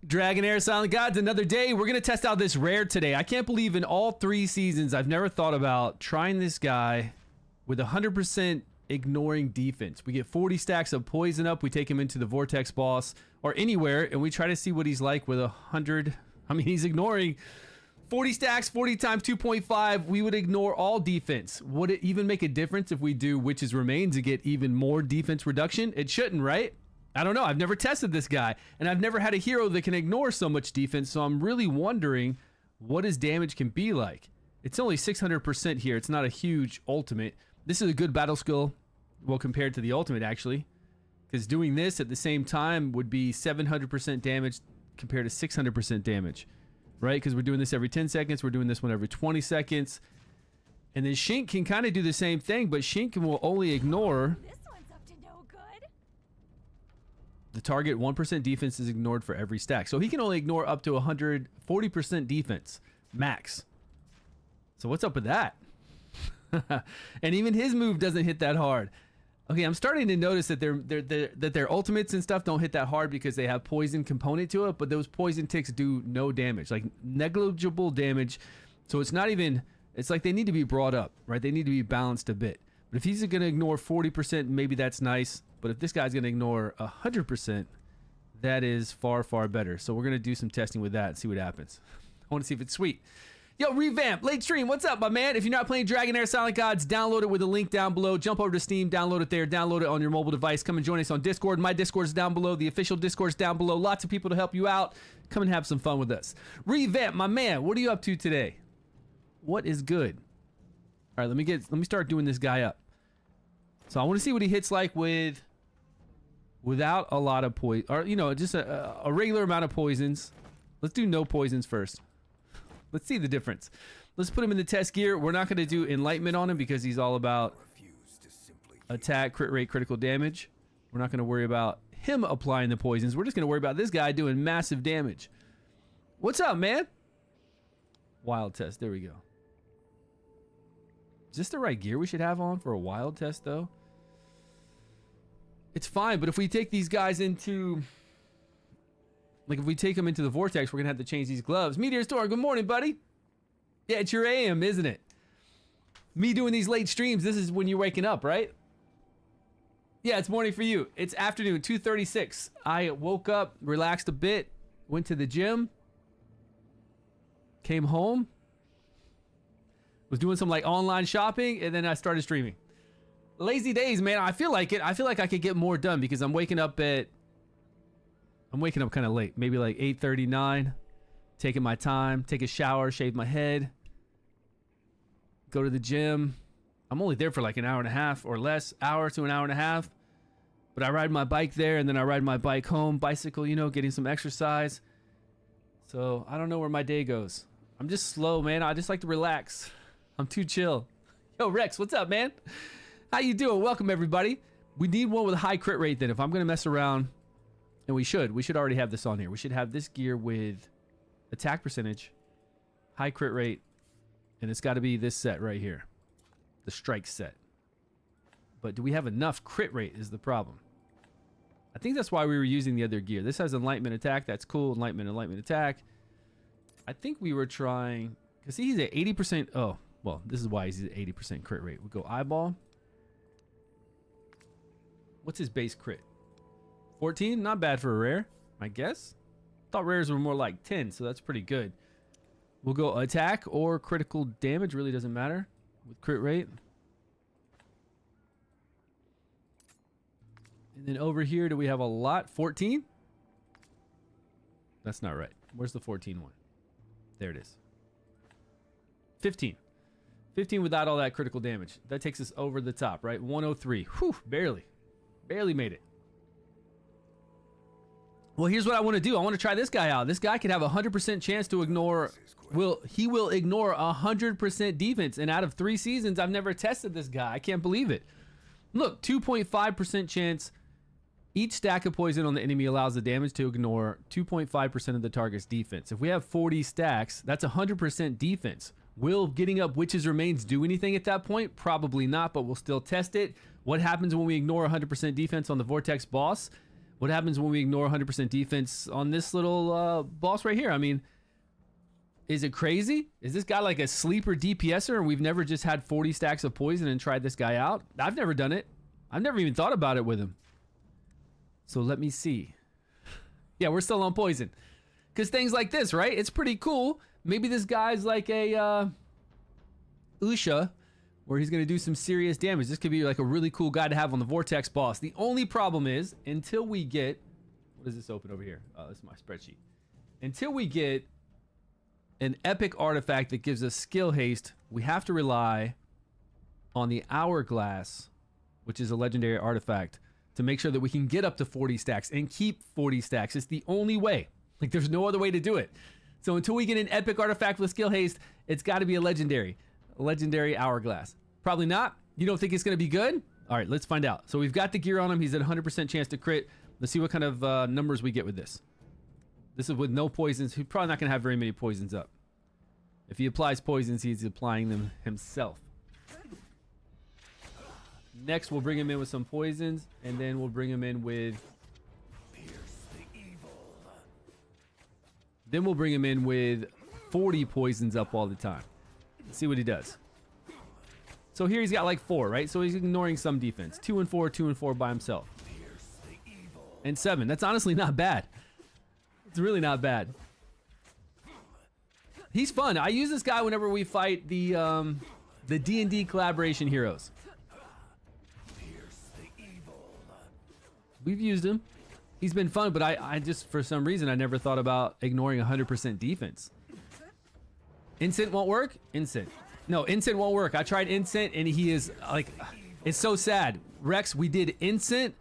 Dragonheir Silent Gods, another day. We're going to test out this rare today. I can't believe in all 3 seasons I've never thought about trying this guy with 100% ignoring defense. We get 40 stacks of poison up. We take him into the Vortex boss or anywhere, and we try to see what he's like with 100. I mean, he's ignoring 40 stacks, 40 times 2.5. We would ignore all defense. Would it even make a difference if we do Witch's Remains to get even more defense reduction? It shouldn't, right? I don't know. I've never tested this guy, and I've never had a hero that can ignore so much defense, so I'm really wondering what his damage can be like. It's only 600% here. It's not a huge ultimate. This is a good battle skill, well, compared to the ultimate, actually, because doing this at the same time would be 700% damage compared to 600% damage, right? Because we're doing this every 10 seconds. We're doing this one every 20 seconds. And then Shink can kind of do the same thing, but Shink will only ignore... The target 1% defense is ignored for every stack. So he can only ignore up to 140% defense max. So what's up with that? And even his move doesn't hit that hard. Okay, I'm starting to notice that their ultimates and stuff don't hit that hard because they have poison component to it, but those poison ticks do no damage, like negligible damage. So it's not even, it's like they need to be brought up, right? They need to be balanced a bit. But if he's going to ignore 40%, maybe that's nice. But if this guy's going to ignore 100%, that is far, far better. So we're going to do some testing with that and see what happens. I want to see if it's sweet. Yo, Revamp, late stream, what's up, my man? If you're not playing Dragonheir Silent Gods, download it with a link down below. Jump over to Steam, download it there, download it on your mobile device. Come and join us on Discord. My Discord's down below. The official Discord's down below. Lots of people to help you out. Come and have some fun with us. Revamp, my man, what are you up to today? What is good? All right, let me start doing this guy up. So I want to see what he hits like without a lot of poison, or you know, just a regular amount of poisons. Let's do no poisons first. Let's see the difference. Let's put him in the test gear. We're not going to do enlightenment on him because he's all about attack, crit rate, critical damage. We're not going to worry about him applying the poisons. We're just going to worry about this guy doing massive damage. What's up, man? Wild test. There we go. Is this the right gear we should have on for a wild test, though? It's fine, but if we take these guys into... Like, if we take them into the Vortex, we're going to have to change these gloves. Meteor Storm, good morning, buddy. Yeah, it's your AM, isn't it? Me doing these late streams, this is when you're waking up, right? Yeah, it's morning for you. It's afternoon, 2:36. I woke up, relaxed a bit, went to the gym, came home, was doing some like online shopping, and then I started streaming. Lazy days, man. I feel like it. I feel like I could get more done because I'm waking up kind of late, maybe like 8:39, taking my time, take a shower, shave my head, go to the gym. I'm only there for like an hour and a half or less, hour to an hour and a half, but I ride my bike there and then I ride my bike home, bicycle, you know, getting some exercise. So I don't know where my day goes. I'm just slow, man. I just like to relax. I'm too chill. Yo, Rex, what's up, man? How you doing? Welcome, everybody. We need one with a high crit rate then. If I'm going to mess around, and we should already have this on here. We should have this gear with attack percentage, high crit rate, and it's got to be this set right here. The strike set. But do we have enough crit rate is the problem. I think that's why we were using the other gear. This has enlightenment attack. That's cool. Enlightenment attack. I think we were trying... Because see, he's at 80%... Oh, well, this is why he's at 80% crit rate. We'll go eyeball. What's his base crit? 14? Not bad for a rare, I guess. Thought rares were more like 10, so that's pretty good. We'll go attack or critical damage. Really doesn't matter with crit rate. And then over here, do we have a lot? 14? That's not right. Where's the 14 one? There it is. 15. 15 without all that critical damage. That takes us over the top, right? 103. Whew, barely. Barely made it. Well, here's what I want to do. I want to try this guy out. This guy could have a 100% chance to ignore... He will ignore 100% defense. And out of 3 seasons, I've never tested this guy. I can't believe it. Look, 2.5% chance. Each stack of poison on the enemy allows the damage to ignore 2.5% of the target's defense. If we have 40 stacks, that's 100% defense. Will getting up Witch's Remains do anything at that point? Probably not, but we'll still test it. What happens when we ignore 100% defense on the Vortex boss? What happens when we ignore 100% defense on this little boss right here? I mean, is it crazy? Is this guy like a sleeper DPSer and we've never just had 40 stacks of poison and tried this guy out? I've never done it. I've never even thought about it with him. So let me see. Yeah, we're still on poison. Because things like this, right? It's pretty cool. Maybe this guy's like a Usha, where he's going to do some serious damage. This could be like a really cool guy to have on the Vortex boss. The only problem is, until we get... What is this open over here? Oh, this is my spreadsheet. Until we get an epic artifact that gives us skill haste, we have to rely on the Hourglass, which is a legendary artifact, to make sure that we can get up to 40 stacks and keep 40 stacks. It's the only way. Like, there's no other way to do it. So until we get an epic artifact with skill haste, it's got to be a legendary Hourglass. Probably not. You don't think it's going to be good? All right, let's find out. So we've got the gear on him. He's at 100% chance to crit. Let's see what kind of numbers we get with this. This is with no poisons. He's probably not going to have very many poisons up. If he applies poisons, he's applying them himself. Next, we'll bring him in with some poisons, and then we'll bring him in with... Then we'll bring him in with 40 poisons up all the time. Let's see what he does. So here he's got like 4, right? So he's ignoring some defense. 2 and 4, 2 and 4 by himself. And 7. That's honestly not bad. It's really not bad. He's fun. I use this guy whenever we fight the D&D collaboration heroes. We've used him. He's been fun, but I just, for some reason, I never thought about ignoring 100% defense. Incent won't work? Incent. No, Incent won't work. I tried Incent, and he is, like, it's so sad. Rex, we did Incent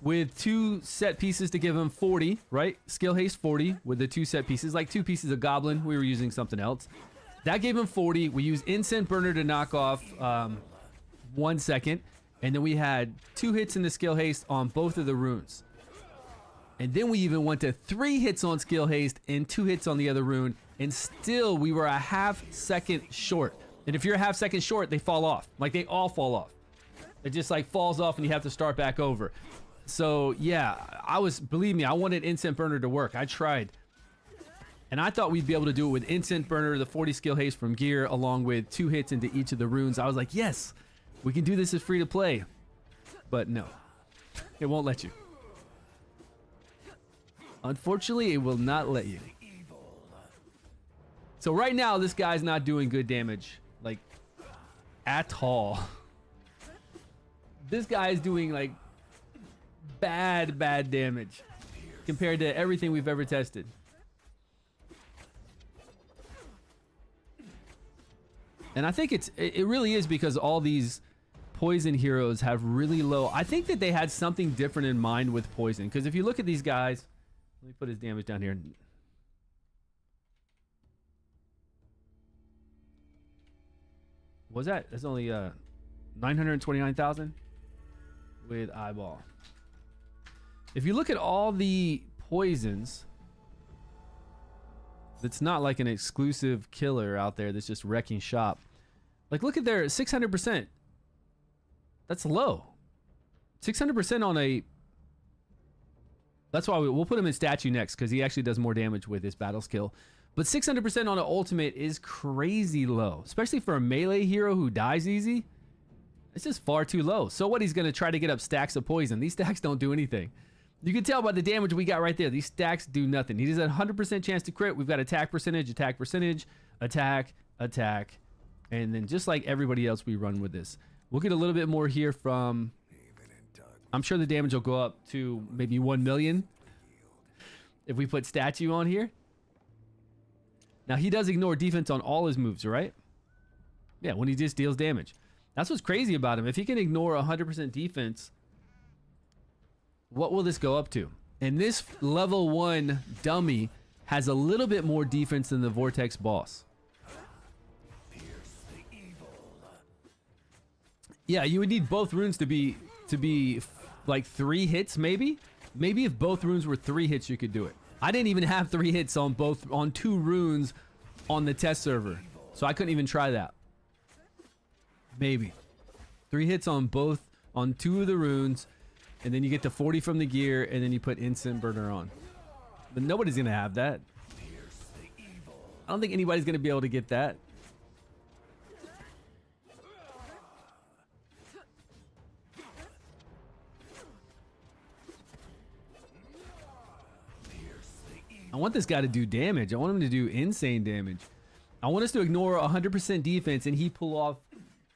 with 2 set pieces to give him 40, right? Skill haste 40 with the 2 set pieces, like 2 pieces of Goblin. We were using something else. That gave him 40. We used Incent Burner to knock off 1 second, and then we had 2 hits in the skill haste on both of the runes. And then we even went to 3 hits on skill haste and 2 hits on the other rune, and still we were a half second short. And if you're a half second short, they fall off. Like, they all fall off. It just like falls off and you have to start back over. So yeah, believe me, I wanted Incent Burner to work. I tried. And I thought we'd be able to do it with Incent Burner, the 40 skill haste from gear, along with 2 hits into each of the runes. I was like, yes, we can do this as free to play. But no, it won't let you. Unfortunately, it will not let you. So right now, this guy's not doing good damage, like, at all. This guy is doing, like, bad damage compared to everything we've ever tested. And I think it really is because all these poison heroes have really low... I think that they had something different in mind with poison, because if you look at these guys... Let me put his damage down here. What was that? That's only 929,000 with eyeball. If you look at all the poisons, it's not like an exclusive killer out there that's just wrecking shop. Like, look at their 600%. That's low. 600% on a... That's why we'll put him in statue next, because he actually does more damage with his battle skill. But 600% on an ultimate is crazy low, especially for a melee hero who dies easy. It's just far too low. So what, he's going to try to get up stacks of poison. These stacks don't do anything. You can tell by the damage we got right there. These stacks do nothing. He has a 100% chance to crit. We've got attack percentage, attack, and then just like everybody else we run with this. We'll get a little bit more here from... I'm sure the damage will go up to maybe 1 million if we put statue on here. Now, he does ignore defense on all his moves, right? Yeah, when he just deals damage. That's what's crazy about him. If he can ignore 100% defense, what will this go up to? And this level 1 dummy has a little bit more defense than the Vortex boss. Yeah, you would need both runes to be like 3 hits, maybe if both runes were 3 hits, you could do it. I didn't even have 3 hits on 2 runes on the test server, so I couldn't even try that. Maybe 3 hits on 2 of the runes, and then you get the 40 from the gear, and then you put instant burner on. But nobody's gonna have that. I don't think anybody's gonna be able to get that. I want this guy to do damage. I want him to do insane damage. I want us to ignore 100% defense and he pull off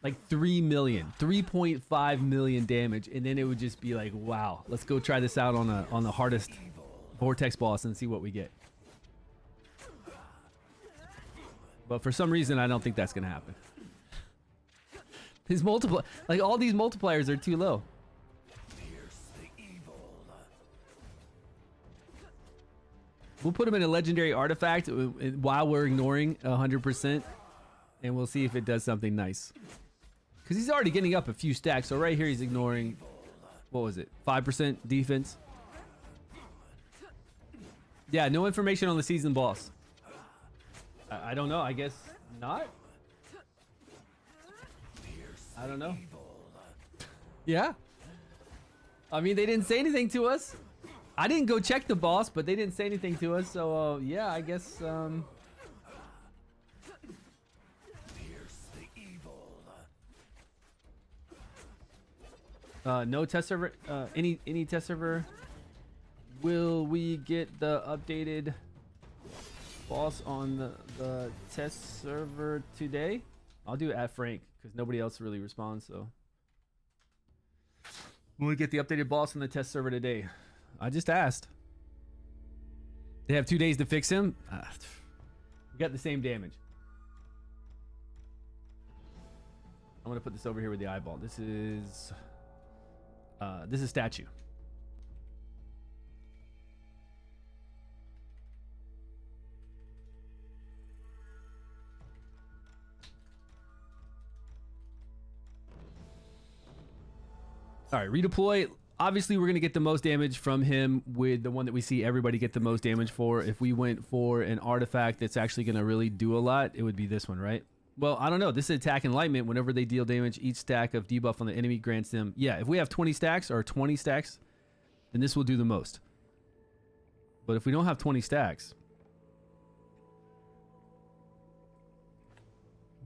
like 3.5 million damage, and then it would just be like, wow, let's go try this out on the hardest Vortex boss and see what we get. But for some reason, I don't think that's gonna happen. His like all these multipliers are too low. We'll put him in a legendary artifact while we're ignoring 100%, and we'll see if it does something nice. Because he's already getting up a few stacks, so right here he's ignoring, what was it, 5% defense? Yeah, no information on the season boss. I don't know, I guess not? I don't know. Yeah? I mean, they didn't say anything to us. I didn't go check the boss, but they didn't say anything to us, so yeah, I guess no test server, any test server. Will we get the updated boss on the test server today? I'll do it at Frank because nobody else really responds, so will we get the updated boss on the test server today? I just asked. They have 2 days to fix him. We got the same damage. I'm gonna put this over here with the eyeball. This is statue. All right, redeploy. Obviously, we're going to get the most damage from him with the one that we see everybody get the most damage for. If we went for an artifact that's actually going to really do a lot, it would be this one, right? Well, I don't know. This is attack enlightenment. Whenever they deal damage, each stack of debuff on the enemy grants them. Yeah, if we have 20 stacks or 20 stacks, then this will do the most. But if we don't have 20 stacks,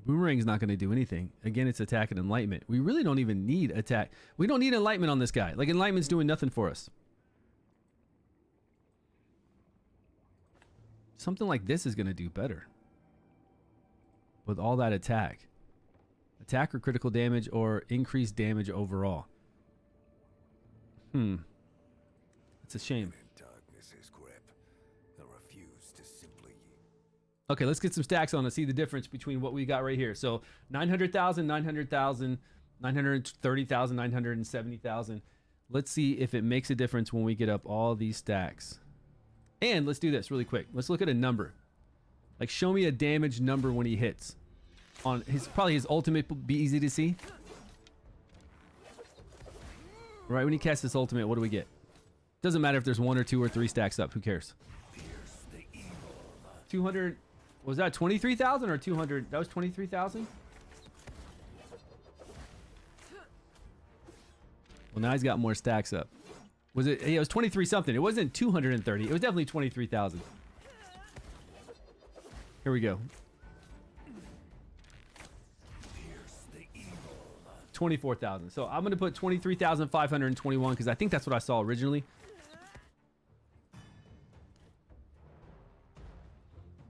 Boomerang's not going to do anything. Again, it's attack and enlightenment. We really don't even need attack. We don't need enlightenment on this guy. Like, enlightenment's doing nothing for us. Something like this is going to do better. With all that attack. Attack or critical damage or increased damage overall. It's a shame. Okay, let's get some stacks on to see the difference between what we got right here. So 900,000, 900,000, 930,000, 970,000. Let's see if it makes a difference when we get up all these stacks. And let's do this really quick. Let's look at a number. Like, show me a damage number when he hits. On his, probably his ultimate will be easy to see. Right, when he casts his ultimate, what do we get? Doesn't matter if there's 1 or 2 or 3 stacks up. Who cares? 200. Was that 23,000 or 200? That was 23,000? Well, now he's got more stacks up. Was it? Yeah, it was 23 something. It wasn't 230. It was definitely 23,000. Here we go. 24,000. So I'm going to put 23,521 because I think that's what I saw originally.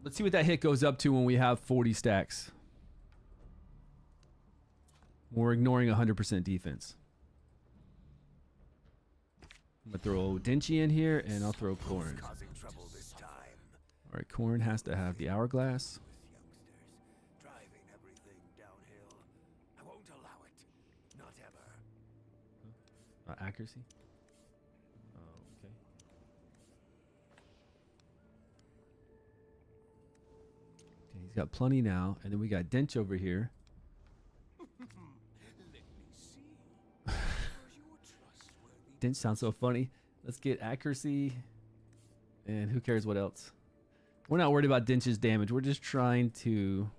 Let's see what that hit goes up to when we have 40 stacks. We're ignoring 100% defense. I'm going to throw Denchi in here, and I'll throw Corn. Alright, Corn has to have the hourglass. Accuracy? Oh, okay. He's got plenty now, and then we got Dench over here. Dench sounds so funny. Let's get accuracy, and who cares what else? We're not worried about Dench's damage. We're just trying to...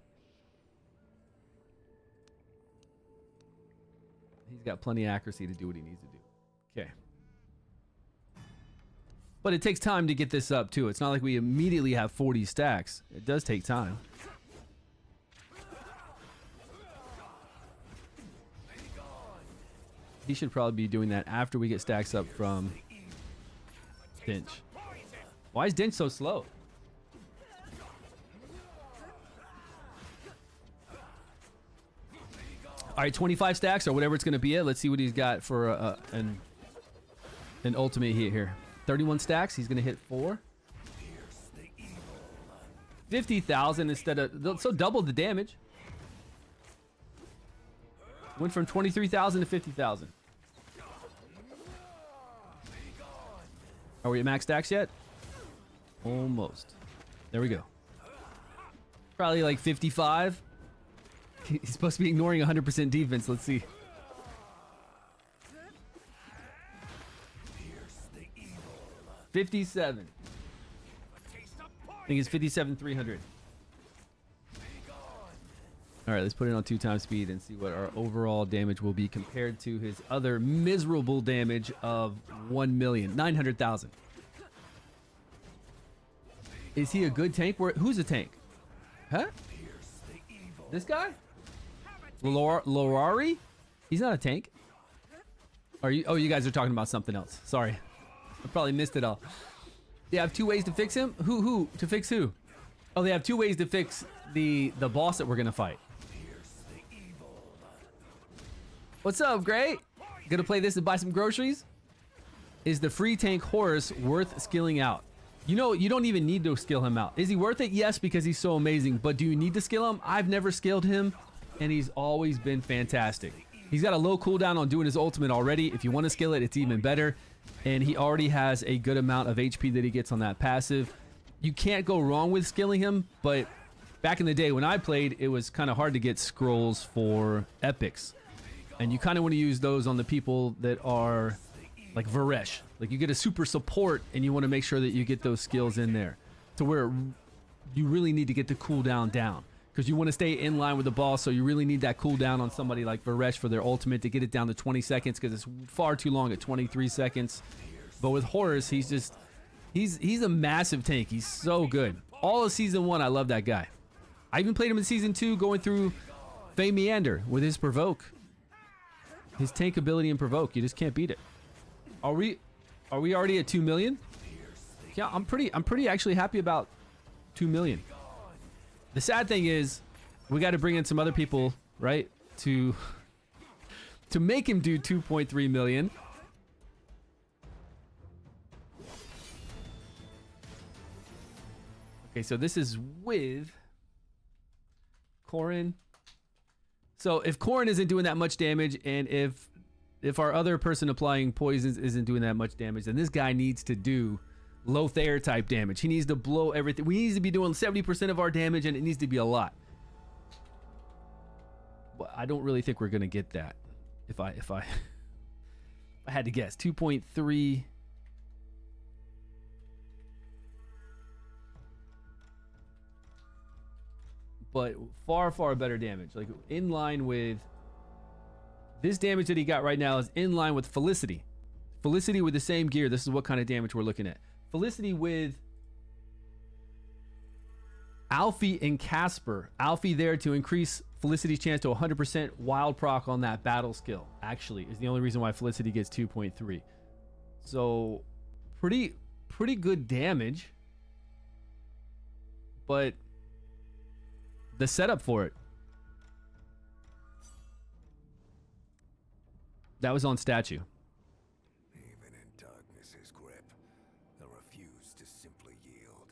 He's got plenty of accuracy to do what he needs to do. Okay. But it takes time to get this up too. It's not like we immediately have 40 stacks. It does take time. He should probably be doing that after we get stacks up from Dinch. Why is Dinch so slow? All right, 25 stacks or whatever it's going to be at. Let's see what he's got for an ultimate hit here. 31 stacks. He's going to hit 4. 50,000 instead of... So double the damage. Went from 23,000 to 50,000. Are we at max stacks yet? Almost. There we go. Probably like 55. He's supposed to be ignoring 100% defense. Let's see. $57. I think it's 57,300. All right, let's put it on 2 times speed and see what our overall damage will be compared to his other miserable damage of 1,900,000. Is he a good tank? Who's a tank? Huh? This guy? Lorarii? He's not a tank. Are you? Oh, you guys are talking about something else. Sorry, I probably missed it all. They have 2 ways to fix him. Who to fix who? Oh, they have 2 ways to fix the boss that we're gonna fight. What's up, Gray? Gonna play this and buy some groceries? Is the free tank Horus worth skilling out? You know, you don't even need to skill him out. Is he worth it? Yes, because he's so amazing. But do you need to skill him? I've never skilled him, and he's always been fantastic. He's got a low cooldown on doing his ultimate already. If you want to skill it, it's even better. And he already has a good amount of HP that he gets on that passive. You can't go wrong with skilling him, but back in the day when I played, it was kind of hard to get scrolls for epics. And you kind of want to use those on the people that are like Varesh. Like you get a super support and you want to make sure that you get those skills in there to where you really need to get the cooldown down because you want to stay in line with the boss. So you really need that cooldown on somebody like Varesh for their ultimate to get it down to 20 seconds because it's far too long at 23 seconds. But with Horus, he's a massive tank. He's so good. All of season 1, I love that guy. I even played him in season 2 going through Fey Meander with his provoke. His tank ability and provoke, you just can't beat it. Are we already at 2 million? Yeah, I'm pretty actually happy about 2 million. The sad thing is we got to bring in some other people, right? To make him do 2.3 million. Okay, so this is with Corrin. So if Corrin isn't doing that much damage, and if our other person applying poisons isn't doing that much damage, then this guy needs to do Lothair type damage. He needs to blow everything. We need to be doing 70% of our damage, and it needs to be a lot. But I don't really think we're gonna get that. If I had to guess, 2.3. But far better damage, like in line with this damage that he got right now is in line with Felicity. Felicity with the same gear. This is what kind of damage we're looking at. Felicity with Alfie and Casper. Alfie there to increase Felicity's chance to 100% wild proc on that battle skill. Actually, is the only reason why Felicity gets 2.3. So pretty good damage, but the setup for it. That was on statue. Even in darkness's grip, they'll refuse to simply yield.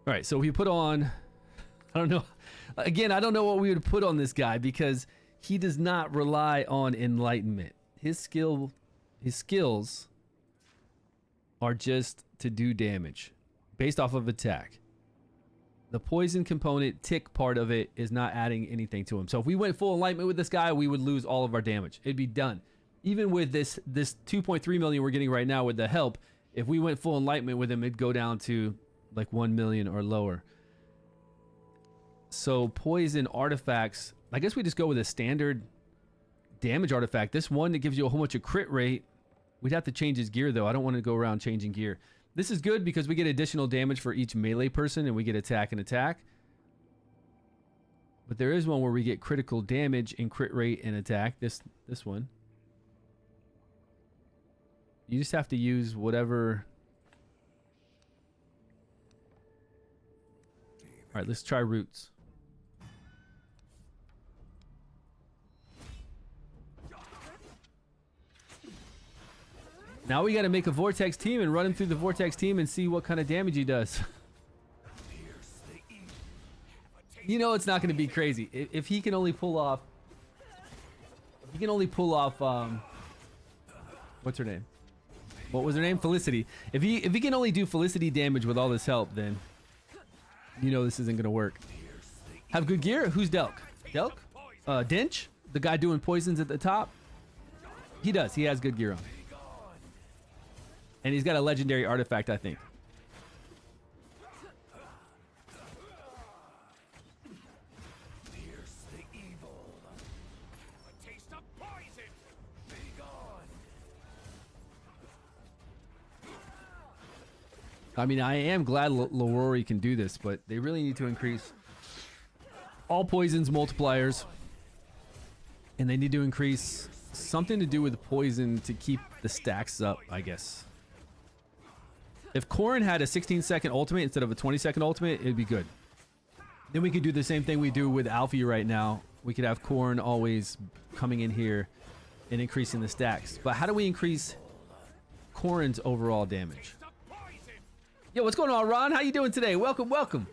All right, so we put on, I don't know. Again, I don't know what we would put on this guy because he does not rely on enlightenment. His skills are just to do damage based off of attack. The poison component tick part of it is not adding anything to him. So if we went full enlightenment with this guy, we would lose all of our damage. It'd be done. Even with this 2.3 million we're getting right now with the help, if we went full enlightenment with him, it'd go down to like 1 million or lower. So poison artifacts, I guess we just go with a standard damage artifact. This one that gives you a whole bunch of crit rate. We'd have to change his gear though. I don't want to go around changing gear. This is good because we get additional damage for each melee person and we get attack and attack. But there is one where we get critical damage and crit rate and attack. This one. You just have to use whatever. All right, let's try roots. Now we got to make a Vortex team and run him through the Vortex team and see what kind of damage he does. You know it's not going to be crazy. If he can only pull off... what's her name? What was her name? Felicity. If he can only do Felicity damage with all this help, then... you know this isn't going to work. Have good gear? Who's Delk? Delk? Dinch? The guy doing poisons at the top? He does. He has good gear on. And he's got a legendary artifact, I think. I mean, I am glad Lorarii can do this, but they really need to increase all poisons multipliers. And they need to increase something to do with poison to keep the stacks up, I guess. If Corrin had a 16-second ultimate instead of a 20-second ultimate, it'd be good. Then we could do the same thing we do with Alfie right now. We could have Corrin always coming in here and increasing the stacks. But how do we increase Corrin's overall damage? Yo, what's going on, Ron? How you doing today? Welcome, welcome.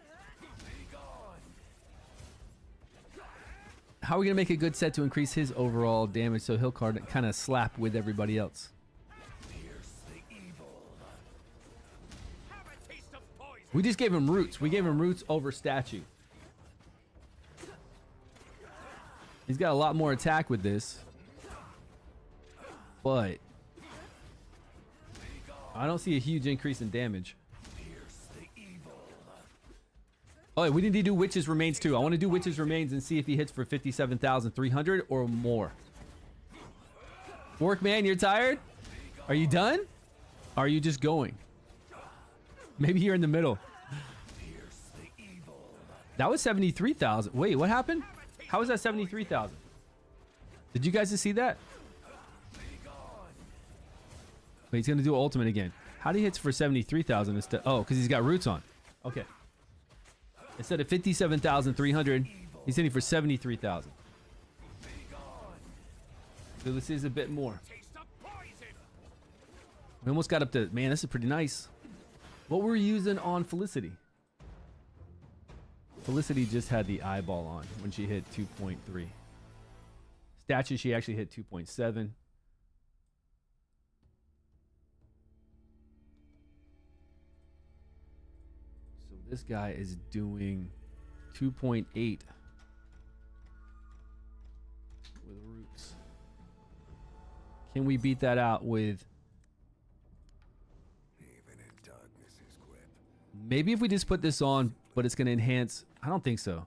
How are we going to make a good set to increase his overall damage so he'll kind of slap with everybody else? We just gave him roots. We gave him roots over statue. He's got a lot more attack with this. But I don't see a huge increase in damage. Oh, we need to do Witch's Remains too. I want to do Witch's Remains and see if he hits for 57,300 or more. Workman, you're tired? Are you done? Are you just going? Maybe you're in the middle. That was 73,000. Wait, what happened? How was that 73,000? Did you guys just see that? Wait, he's going to do ultimate again. How do he hits for 73,000 instead? Oh, because he's got roots on. Okay. Instead of 57,300, he's hitting for 73,000. So this is a bit more. We almost got up to, man, this is pretty nice. What were we using on Felicity? Felicity just had the eyeball on when she hit 2.3. Statue, she actually hit 2.7. So this guy is doing 2.8 with roots. Can we beat that out with... Maybe if we just put this on, but it's going to enhance... I don't think so.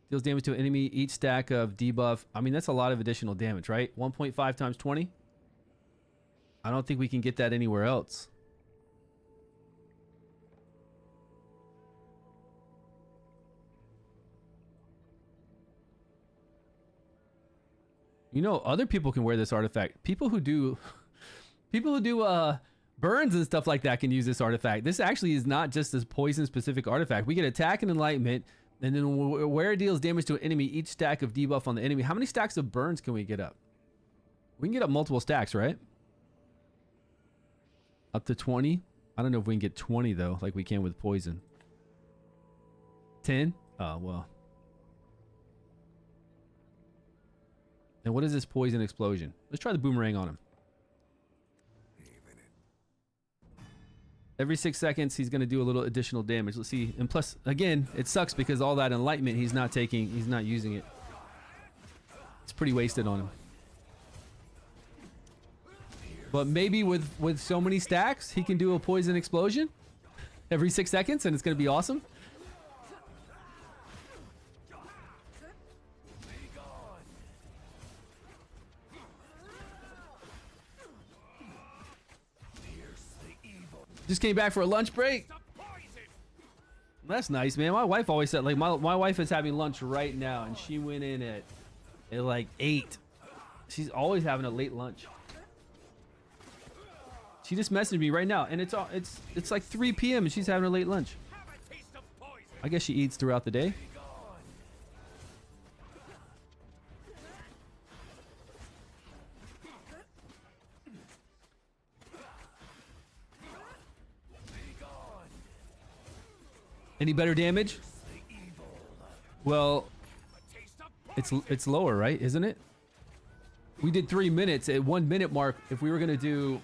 Deals damage to an enemy, each stack of debuff. I mean, that's a lot of additional damage, right? 1.5 times 20? I don't think we can get that anywhere else. You know, other people can wear this artifact. People who do burns and stuff like that can use this artifact. This actually is not just this poison specific artifact. We get attack and enlightenment, and then where it deals damage to an enemy, each stack of debuff on the enemy. How many stacks of burns can we get up? We can get up multiple stacks, right? Up to 20. I don't know if we can get 20 though, like we can with poison. 10? Oh, well. And what is this poison explosion? Let's try the boomerang on him. Every 6 seconds, he's going to do a little additional damage. Let's see. And plus, again, it sucks because all that enlightenment he's not taking, he's not using it. It's pretty wasted on him. But maybe with so many stacks, he can do a poison explosion. every 6 seconds, and it's gonna be awesome. Just came back for a lunch break. That's nice, man. My wife always said, like, my wife is having lunch right now, and she went in at like 8. She's always having a late lunch. She just messaged me right now, and it's like 3 p.m. and she's having a late lunch. I guess she eats throughout the day. Any better damage? Well, it's lower, right? Isn't it? We did 3 minutes. At 1 minute mark, if we were gonna do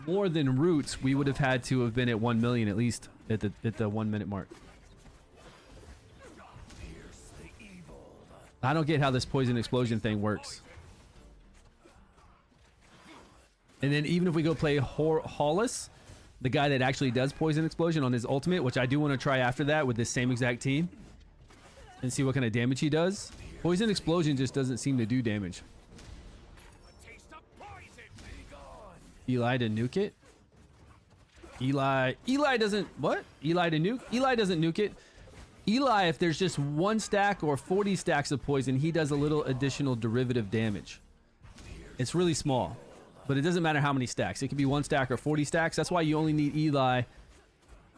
more than roots, we would have had to have been at 1 million at least at the 1 minute mark. I don't get how this poison explosion thing works. And then even if we go play Hollis, the guy that actually does poison explosion on his ultimate, which I do want to try after that with this same exact team and see what kind of damage he does. Poison explosion just doesn't seem to do damage. Eli to nuke it. Eli doesn't, what? Eli to nuke? Eli doesn't nuke it. Eli, if there's just 1 stack or 40 stacks of poison, he does a little additional derivative damage. It's really small, but it doesn't matter how many stacks. It could be 1 stack or 40 stacks. That's why you only need Eli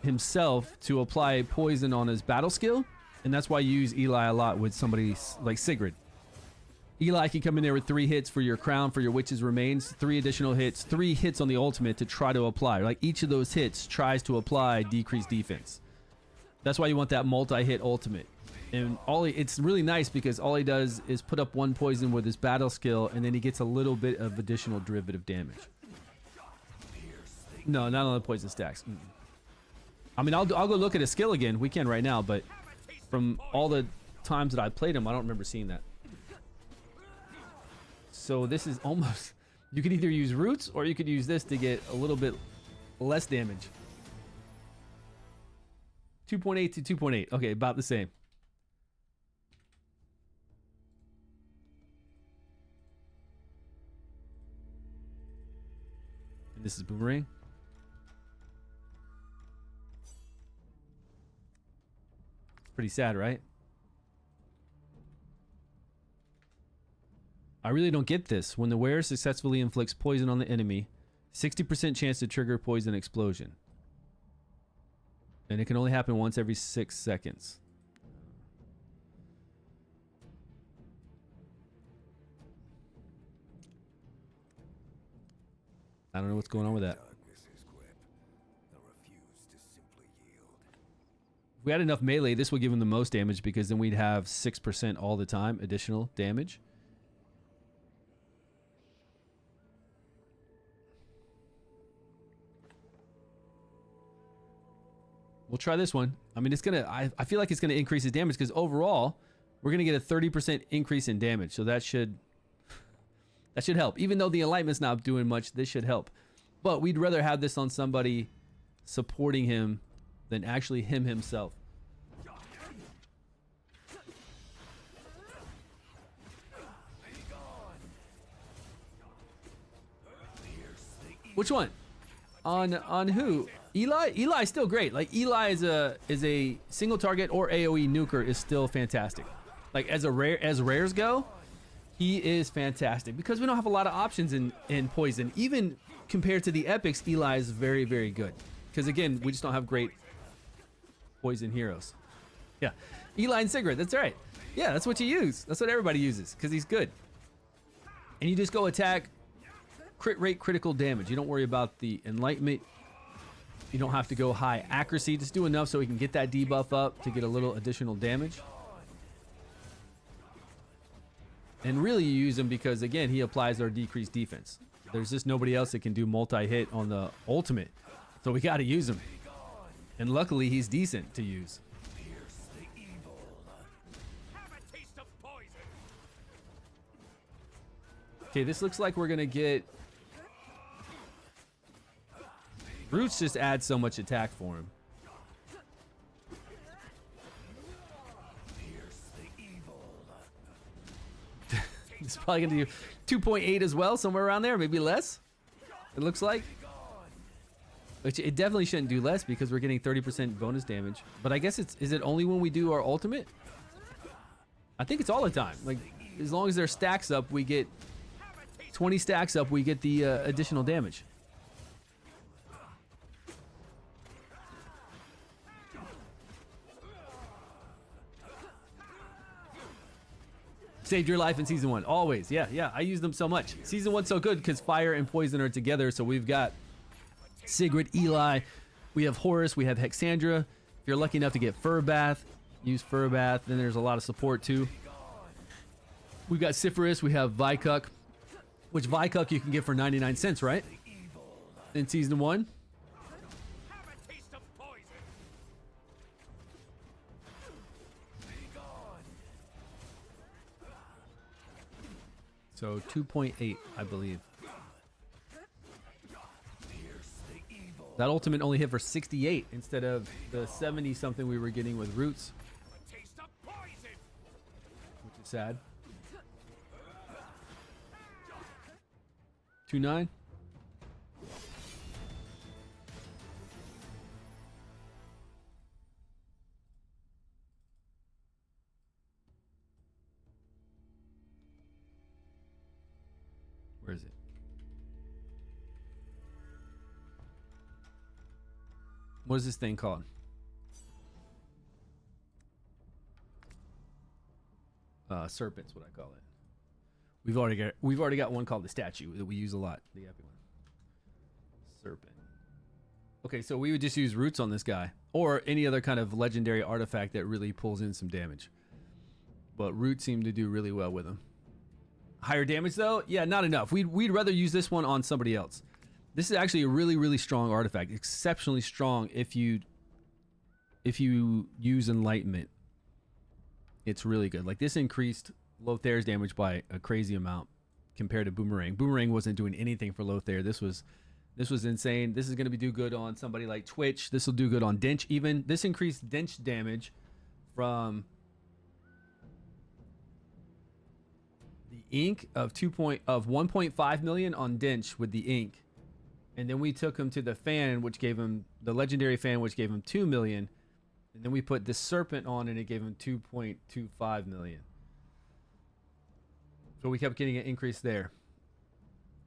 himself to apply poison on his battle skill. And that's why you use Eli a lot with somebody like Sigrid. Eli can come in there with 3 hits for your crown, for your witch's remains, 3 additional hits, 3 hits on the ultimate to try to apply. Like each of those hits tries to apply decreased defense. That's why you want that multi-hit ultimate. And it's really nice because all he does is put up 1 poison with his battle skill, and then he gets a little bit of additional derivative damage. No, not on the poison stacks. I mean, I'll go look at his skill again. We can right now, but from all the times that I played him, I don't remember seeing that. So this is almost, you could either use roots or you could use this to get a little bit less damage. 2.8 to 2.8. Okay, about the same. And this is Boomerang. Pretty sad, right? I really don't get this. When the wearer successfully inflicts poison on the enemy, 60% chance to trigger poison explosion. And it can only happen once every 6 seconds. I don't know what's going on with that. If we had enough melee, this would give him the most damage because then we'd have 6% all the time additional damage. We'll try this one. I mean, it's gonna, I feel like it's gonna increase his damage because overall, we're gonna get a 30% increase in damage. So that should help. Even though the enlightenment's not doing much, this should help. But we'd rather have this on somebody supporting him than actually him himself. Which one? On who? Eli? Eli's still great. Like Eli is a single target or AoE nuker is still fantastic. Like as rares go, he is fantastic because we don't have a lot of options in poison. Even compared to the epics, Eli is very, very good. Because again, we just don't have great poison heroes. Yeah, Eli and Sigrid. That's right. Yeah, that's what you use. That's what everybody uses because he's good. And you just go attack, crit rate, critical damage. You don't worry about the enlightenment. You don't have to go high accuracy. Just do enough so we can get that debuff up to get a little additional damage. And really you use him because, again, he applies our decreased defense. There's just nobody else that can do multi-hit on the ultimate. So we got to use him. And luckily, he's decent to use. Okay, this looks like we're going to get... Roots just add so much attack for him. It's probably gonna do 2.8 as well, somewhere around there, maybe less. It looks like. Which it definitely shouldn't do less because we're getting 30% bonus damage. But I guess is it only when we do our ultimate? I think it's all the time. Like, as long as their stacks up, we get 20 stacks up, we get the additional damage. Saved your life in season 1, always. Yeah, I use them so much. Season 1's so good because fire and poison are together. So we've got Sigrid, Eli, we have Horus, we have Hexandra. If you're lucky enough to get Fur Bath, use Fur Bath. Then there's a lot of support too. We've got Syphilis, we have Vikuk, which Vikuk you can get for 99 cents, right? In season 1. So 2.8, I believe. That ultimate only hit for 68 instead of the 70 something we were getting with Roots, which is sad. 2.9. Where is it? What is this thing called? Serpent's what I call it. We've already got one called the statue that we use a lot. The epic one. Serpent. Okay, so we would just use Roots on this guy, or any other kind of legendary artifact that really pulls in some damage. But Roots seem to do really well with him. Higher damage though? Yeah, not enough. We'd rather use this one on somebody else. This is actually a really, really strong artifact. Exceptionally strong if you use Enlightenment. It's really good. Like, this increased Lothair's damage by a crazy amount compared to Boomerang. Boomerang wasn't doing anything for Lothair. This was insane. This is going to do good on somebody like Twitch. This will do good on Dench even. This increased Dench damage from the ink of 1.5 million on Dench with the ink. And then we took him to the fan, which gave him the legendary fan, which gave him 2 million. And then we put the serpent on and it gave him 2.25 million. So we kept getting an increase there.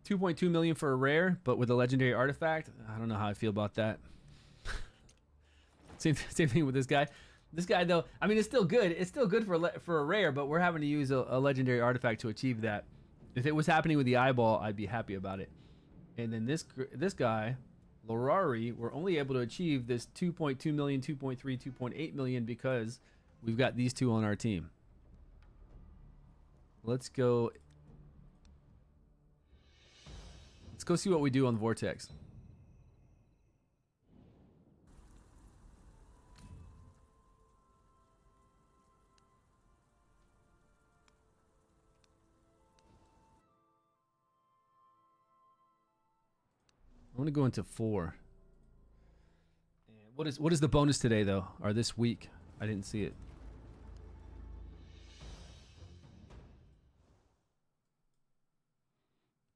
2.2 million for a rare, but with a legendary artifact, I don't know how I feel about that. Same thing with this guy. This guy though, I mean, it's still good. It's still good for a rare, but we're having to use a legendary artifact to achieve that. If it was happening with the eyeball, I'd be happy about it. And then this guy, Lorarii, we're only able to achieve this 2.2 million, 2.3, 2.8 million because we've got these two on our team. Let's go see what we do on Vortex. I want to go into 4. And what is the bonus today though, or this week? I didn't see it.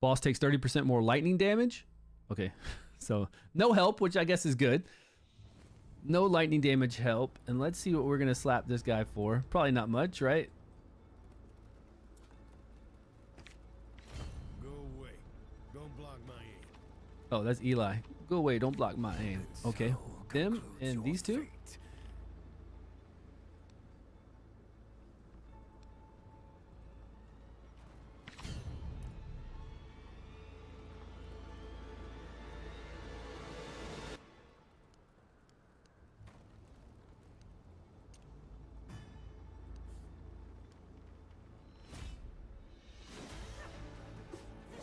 Boss takes 30% more lightning damage. Okay, so no help, which I guess is good. No lightning damage help, and let's see what we're gonna slap this guy for. Probably not much, right? Go away. Don't block my aim. Oh, that's Eli. Go away, don't block my aim. Okay, them and these two.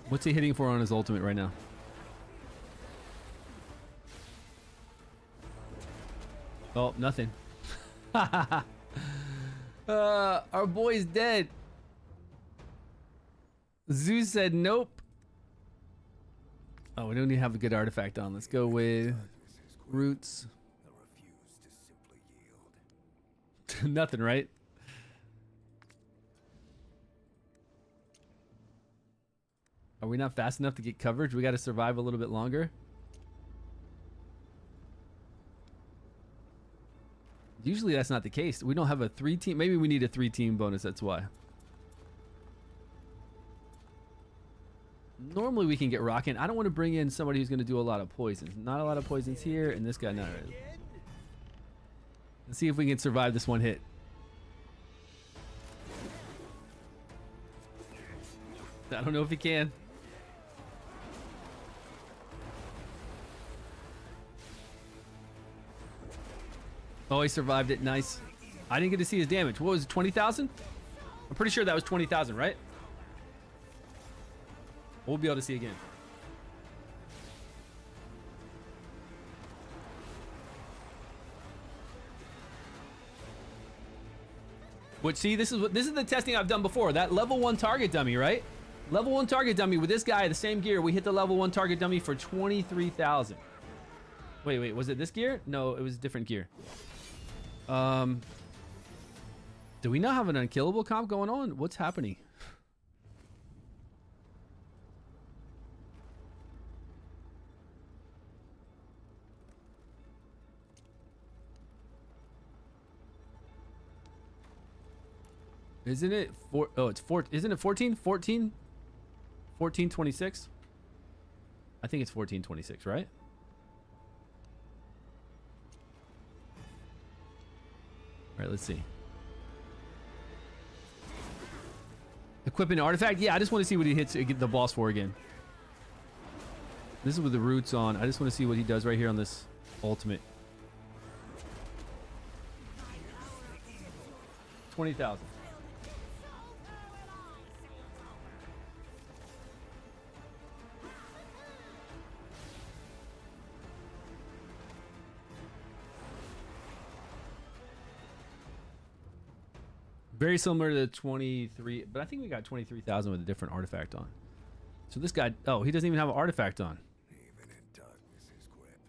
What's he hitting for on his ultimate right now? Oh, nothing. Our boy's dead. Zeus said nope. Oh, we don't even have a good artifact on. Let's go with Roots. Nothing, right? Are we not fast enough to get coverage? We got to survive a little bit longer. Usually that's not the case. We don't have a 3-team. Maybe we need a 3-team bonus. That's why. Normally we can get rocking. I don't want to bring in somebody who's going to do a lot of poisons. Not a lot of poisons here, and this guy not really. Let's see if we can survive this one hit. I don't know if he can. Oh, he survived it. Nice. I didn't get to see his damage. What was it, 20,000? I'm pretty sure that was 20,000, right? We'll be able to see again. Which, see, this is the testing I've done before. That level 1 target dummy, right? Level 1 target dummy with this guy, the same gear. We hit the level 1 target dummy for 23,000. Wait, was it this gear? No, it was a different gear. Do we not have an unkillable comp going on? What's happening? Isn't it four? Oh, it's four. Isn't it 14? 14? 1426? I think it's 1426, right? All right, let's see. Equipping an artifact? Yeah, I just want to see what he hits get the boss for again. This is with the roots on. I just want to see what he does right here on this ultimate. 20,000. Very similar to 23, but I think we got 23,000 with a different artifact on. So this guy, oh, he doesn't even have an artifact on. Even in darkness's grip,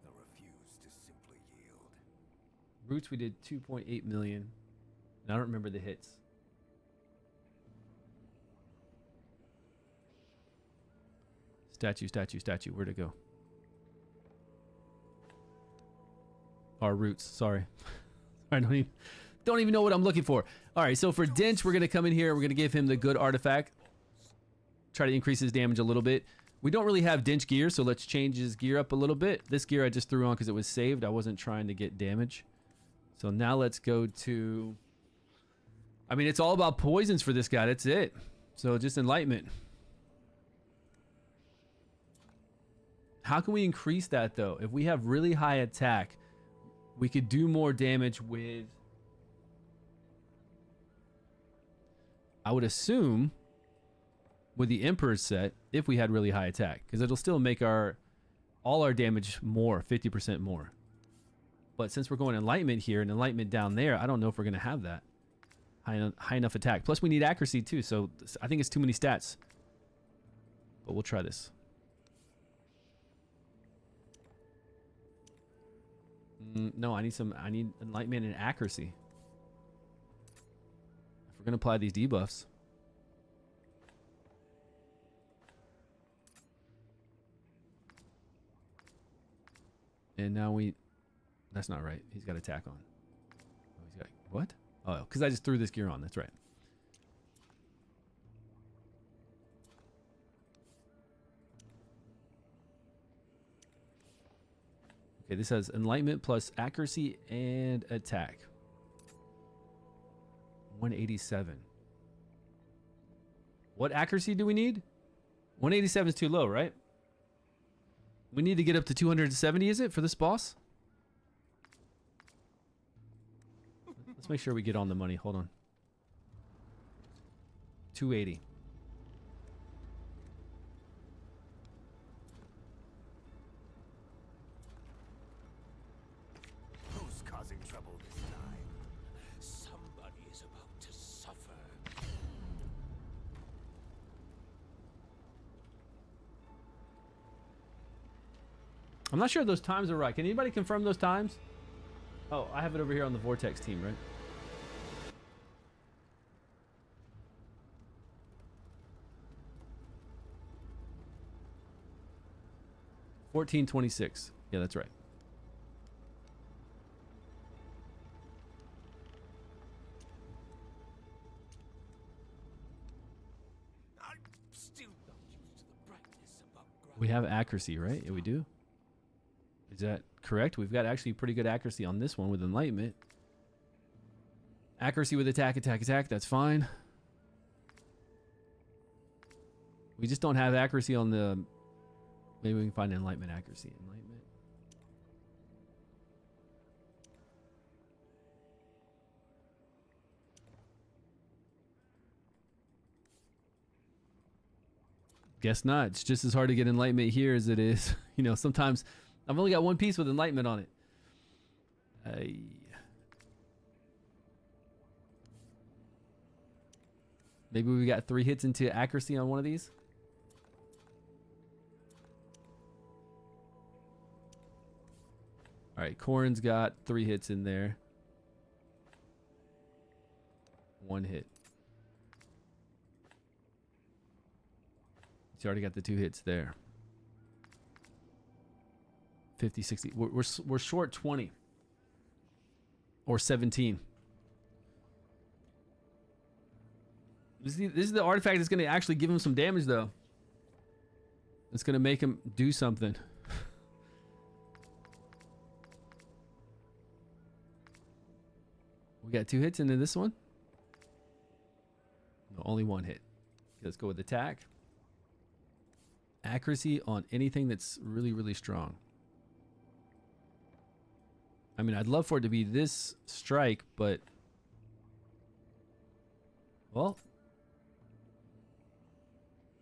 I refuse to simply yield. Roots, we did 2.8 million. And I don't remember the hits. Statue. Where'd it go? Our roots, sorry. I don't even know what I'm looking for. All right, so for Dinch, we're going to come in here. We're going to give him the good artifact. Try to increase his damage a little bit. We don't really have Dinch gear, so let's change his gear up a little bit. This gear I just threw on because it was saved. I wasn't trying to get damage. So now let's go to... I mean, it's all about poisons for this guy. That's it. So just enlightenment. How can we increase that, though? If we have really high attack, we could do more damage with... I would assume with the Emperor's set, if we had really high attack, because it'll still make all our damage more, 50% more. But since we're going enlightenment here and enlightenment down there, I don't know if we're going to have that high enough attack. Plus we need accuracy too, so I think it's too many stats. But we'll try this. No, I need enlightenment and accuracy. We're gonna apply these debuffs. And now that's not right. He's got attack on. Oh, he's got, what? Oh, because I just threw this gear on. That's right. Okay, this has enlightenment plus accuracy and attack. 187. What accuracy do we need? 187 is too low, right? We need to get up to 270, is it, for this boss? Let's make sure we get on the money. Hold on. 280. Who's causing trouble this time? Somebody is about to suffer. I'm not sure if those times are right. Can anybody confirm those times? Oh, I have it over here on the Vortex team, right? 1426. Yeah, that's right. I'm still not used to the brightness above ground. We have accuracy, right? Yeah, we do. Is that correct? We've got actually pretty good accuracy on this one with enlightenment. Accuracy with attack, attack, attack. That's fine. We just don't have accuracy on the... Maybe we can find enlightenment accuracy. Enlightenment. Guess not. It's just as hard to get enlightenment here as it is. You know, sometimes I've only got one piece with enlightenment on it. Maybe we got 3 hits into accuracy on one of these. All right, Corrin's got 3 hits in there. 1 hit. He's already got the 2 hits there. 50, 60. We're short 20 or 17. This is the artifact that's going to actually give him some damage, though. It's going to make him do something. We got 2 hits into this one. No, only 1 hit. Let's go with attack. Accuracy on anything that's really, really strong. I mean, I'd love for it to be this strike, but... Well...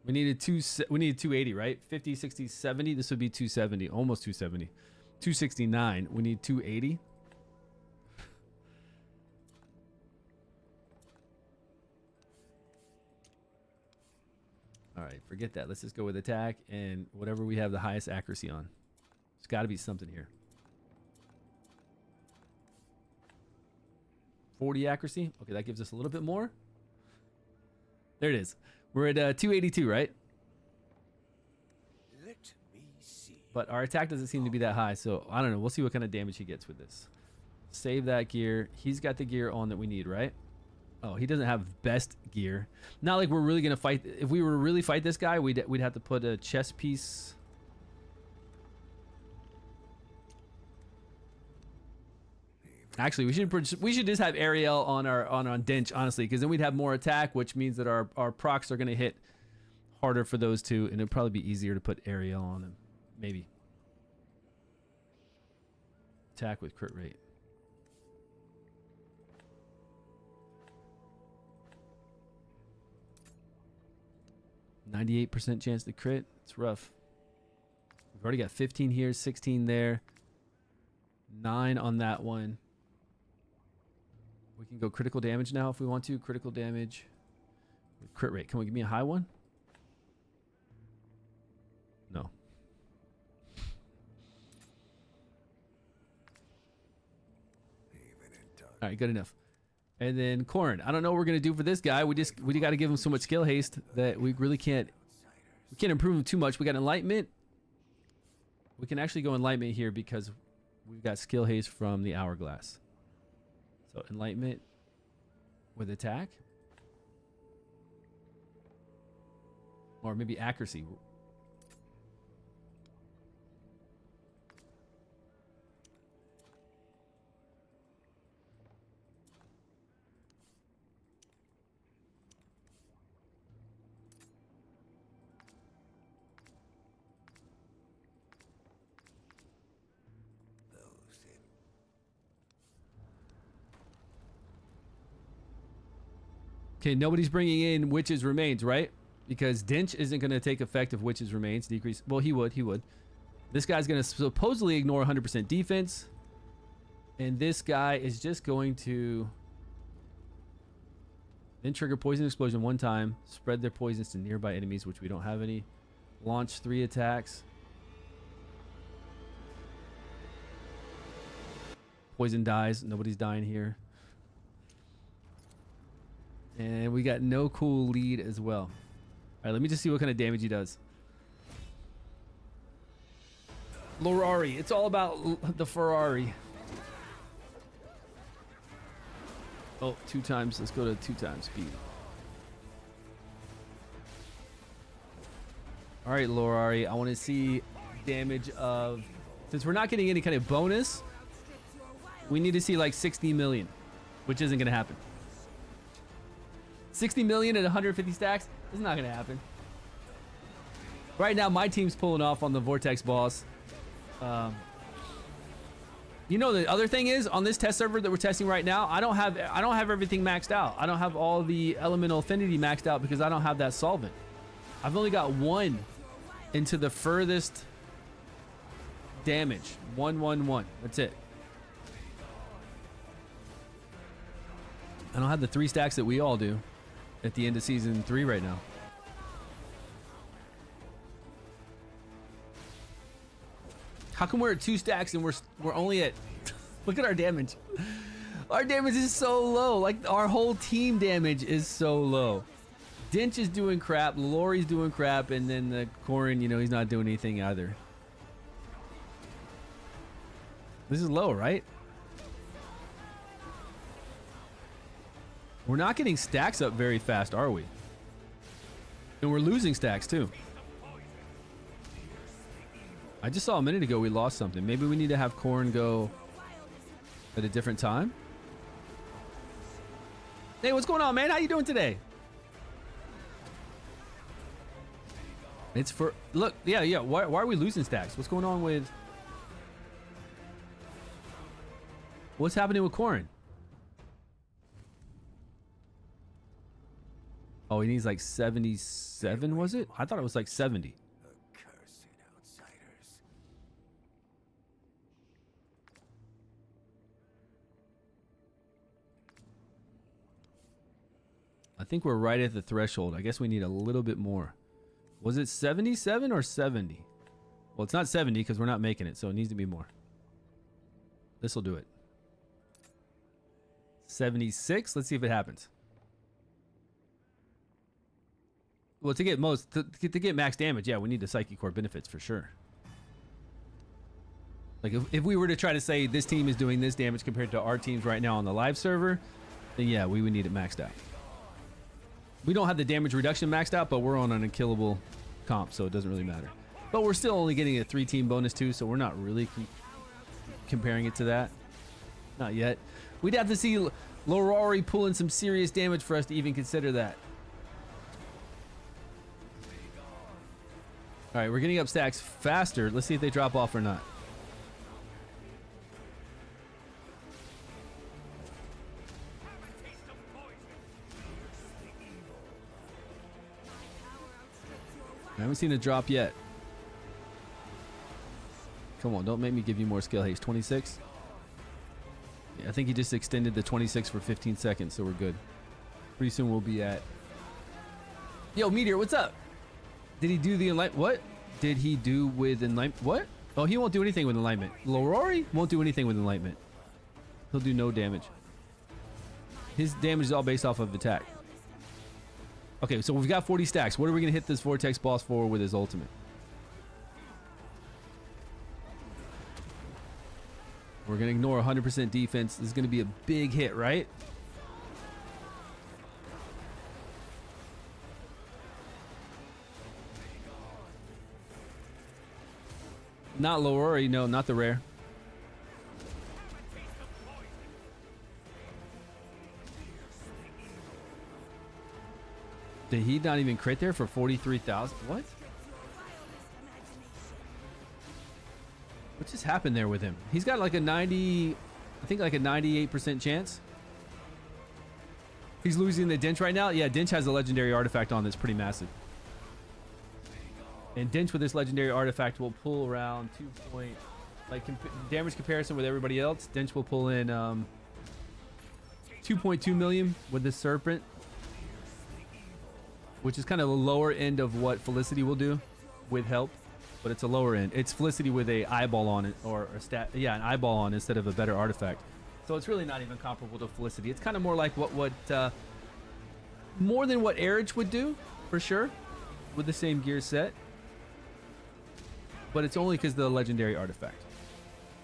We needed 280, right? 50, 60, 70. This would be 270. Almost 270. 269. We need 280. All right, forget that. Let's just go with attack and whatever we have the highest accuracy on. There's got to be something here. 40 accuracy. Okay, that gives us a little bit more. There it is. We're at 282, right? Let me see. But our attack doesn't seem to be that high, so I don't know. We'll see what kind of damage he gets with this. Save that gear. He's got the gear on that we need, right? Oh, he doesn't have best gear. Not like we're really gonna fight. If we were to really fight this guy, we'd have to put a chest piece. Actually, we should just have Ariel on Dench, honestly, because then we'd have more attack, which means that our procs are gonna hit harder for those two, and it'd probably be easier to put Ariel on him. Maybe. Attack with crit rate. %98 chance to crit. It's rough. We've already got 15 here, 16 there, 9 on that one. We can go critical damage now if we want to. Critical damage with crit rate. Come on, give me a high one. No. All right, good enough. And then Corrin. I don't know what we're gonna do for this guy. We got to give him so much skill haste that we really can't. We can't improve him too much. We got enlightenment. We can actually go enlightenment here because we've got skill haste from the hourglass. So enlightenment with attack, or maybe accuracy. Okay, nobody's bringing in Witch's Remains, right? Because Dench isn't going to take effect of Witch's Remains. Decrease. Well, he would. This guy's going to supposedly ignore 100% defense. And this guy is just going to then trigger Poison Explosion 1 time. Spread their poisons to nearby enemies, which we don't have any. Launch 3 attacks. Poison dies. Nobody's dying here. And we got no cool lead as well. All right, let me just see what kind of damage he does. Lorarii. It's all about the Ferrari. Oh, 2 times. Let's go to 2 times speed. All right, Lorarii. I want to see damage of... Since we're not getting any kind of bonus, we need to see like 60 million, which isn't going to happen. 60 million at 150 stacks is not going to happen. Right now, my team's pulling off on the Vortex boss. You know, the other thing is on this test server that we're testing right now, I don't have everything maxed out. I don't have all the elemental affinity maxed out because I don't have that solvent. I've only got 1 into the furthest damage. 111. That's it. I don't have the 3 stacks that we all do at the end of season 3 right now. How come we're at 2 stacks and we're only at... Look at our damage. Our damage is so low. Like, our whole team damage is so low. Dinch is doing crap. Lori's doing crap. And then the Corrin, you know, he's not doing anything either. This is low, right? We're not getting stacks up very fast, are we? And we're losing stacks, too. I just saw a minute ago we lost something. Maybe we need to have Corrin go at a different time. Hey, what's going on, man? How you doing today? It's for... Look, yeah. Why are we losing stacks? What's going on with... What's happening with Corrin? Oh, he needs like 77, was it? I thought it was like 70. Accursed outsiders. I think we're right at the threshold. I guess we need a little bit more. Was it 77 or 70? Well, it's not 70 because we're not making it, so it needs to be more. This will do it. 76. Let's see if it happens. Well, to get max damage, yeah, we need the Psychic Core benefits for sure. Like if we were to try to say this team is doing this damage compared to our teams right now on the live server, then yeah, we would need it maxed out. We don't have the damage reduction maxed out, but we're on an unkillable comp, so it doesn't really matter. But we're still only getting a 3-team bonus too, so we're not really comparing it to that. Not yet. We'd have to see Lorarii pulling some serious damage for us to even consider that. All right, we're getting up stacks faster. Let's see if they drop off or not. I haven't seen a drop yet. Come on, don't make me give you more skill haste. 26? Yeah, I think he just extended the 26 for 15 seconds, so we're good. Pretty soon we'll be at... Yo, Meteor, what's up? Did he do the enlightenment? What did he do with enlightenment? What? Oh, he won't do anything with enlightenment. Lorarii won't do anything with enlightenment. He'll do no damage. His damage is all based off of attack. Okay, so we've got 40 stacks. What are we going to hit this Vortex boss for with his ultimate? We're going to ignore 100% defense. This is going to be a big hit, right? Not Lorarii, no, not the rare. Did he not even crit there for 43,000? What? What just happened there with him? He's got like a 90, I think like a 98% chance. He's losing the Dinch right now. Yeah, Dinch has a legendary artifact on that's pretty massive. And Dinch with this legendary artifact will pull around 2 point, like damage comparison with everybody else. Dinch will pull in 2.2 million with this Serpent, which is kind of the lower end of what Felicity will do with help, but it's a lower end. It's Felicity with a eyeball on it, or a stat, yeah, an eyeball on instead of a better artifact. So it's really not even comparable to Felicity. It's kind of more like what more than what Erich would do, for sure, with the same gear set. but it's only because the legendary artifact.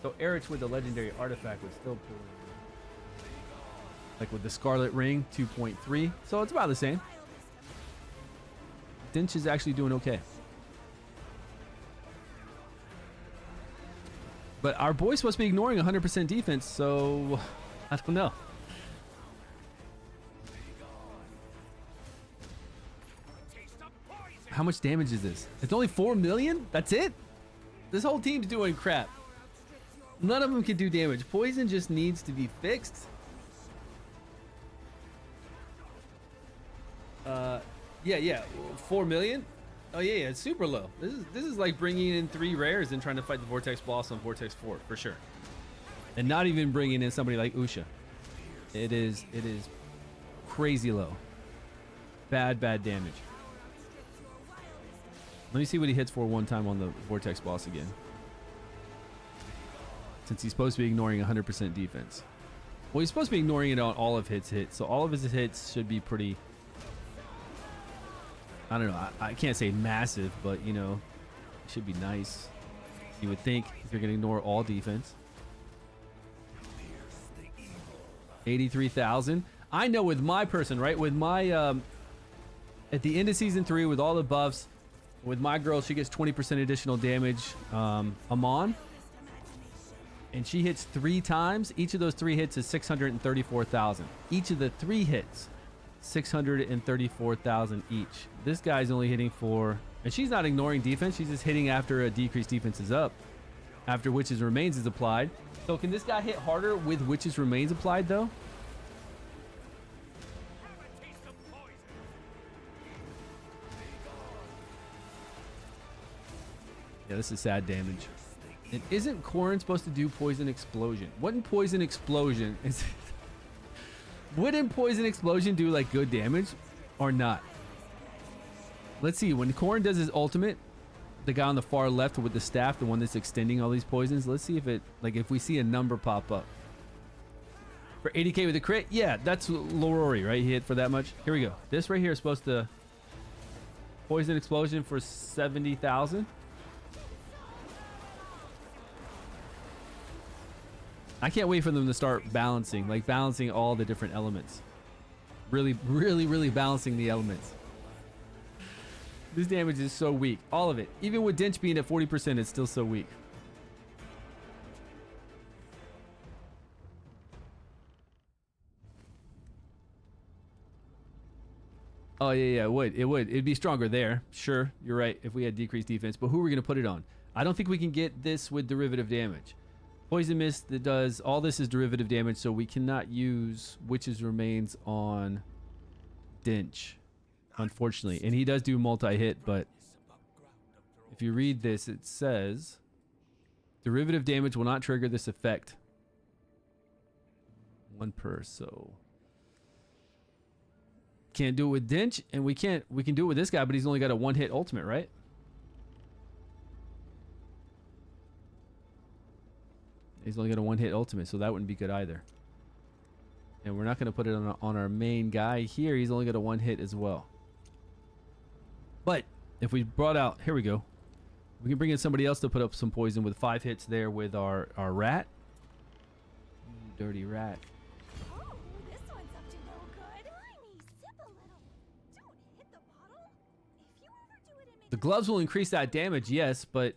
So Erich with the legendary artifact would still pull in. Like with the Scarlet Ring, 2.3. So it's about the same. Dinch is actually doing okay. But our boy's supposed to be ignoring 100% defense, so I don't know. How much damage is this? It's only 4 million? That's it? This whole team's doing crap. None of them can do damage. Poison just needs to be fixed. Yeah, 4 million. Oh yeah, it's super low. This is like bringing in 3 rares and trying to fight the Vortex boss on Vortex 4 for sure, and not even bringing in somebody like Usha. It is crazy low. Bad damage. Let me see what he hits for one time on the Vortex boss again, since he's supposed to be ignoring 100% defense. Well, he's supposed to be ignoring it on all of his hits, so all of his hits should be pretty. I don't know. I can't say massive, but you know, it should be nice. You would think if you're gonna ignore all defense. 83,000. I know with my person, right? With my at the end of season 3, with all the buffs, with my girl, she gets 20% additional damage. Amon, and she hits 3 times. Each of those 3 hits is 634,000. Each of the 3 hits. 634,000 each. This guy's only hitting for, and she's not ignoring defense, she's just hitting after a decreased defense is up, after Witch's Remains is applied. So can this guy hit harder with Witch's Remains applied though? Yeah, this is sad damage. And isn't Corrin supposed to do Poison Explosion? Wouldn't Poison Explosion is wouldn't Poison Explosion do like good damage or not? Let's see. When Corrin does his ultimate, the guy on the far left with the staff, the one that's extending all these poisons, let's see if it, like, if we see a number pop up. For 80k with a crit? Yeah, that's Lorarii, right? He hit for that much. Here we go. This right here is supposed to Poison Explosion for 70,000. I can't wait for them to start balancing, like balancing all the different elements. Really balancing the elements. This damage is so weak. All of it. Even with Dinch being at 40%, it's still so weak. Oh, yeah, it would. It would. It'd be stronger there. Sure, you're right, if we had decreased defense. But who are we going to put it on? I don't think we can get this with derivative damage. Poison Mist that does all this is derivative damage, so we cannot use Witch's Remains on Dinch, unfortunately. And he does do multi-hit, but if you read this, it says derivative damage will not trigger this effect. 1 per, so can't do it with Dinch, and we can do it with this guy, but he's only got a 1-hit ultimate, right? He's only got a 1-hit ultimate, so that wouldn't be good either. And we're not going to put it on our main guy here. He's only got a 1-hit as well. But if we brought out, here we go. We can bring in somebody else to put up some poison with 5 hits there with our rat. Dirty rat. Oh, this one's up to no good. Limey, sip a little. Don't hit the bottle. If you overdo it and make The gloves will increase that damage, yes, but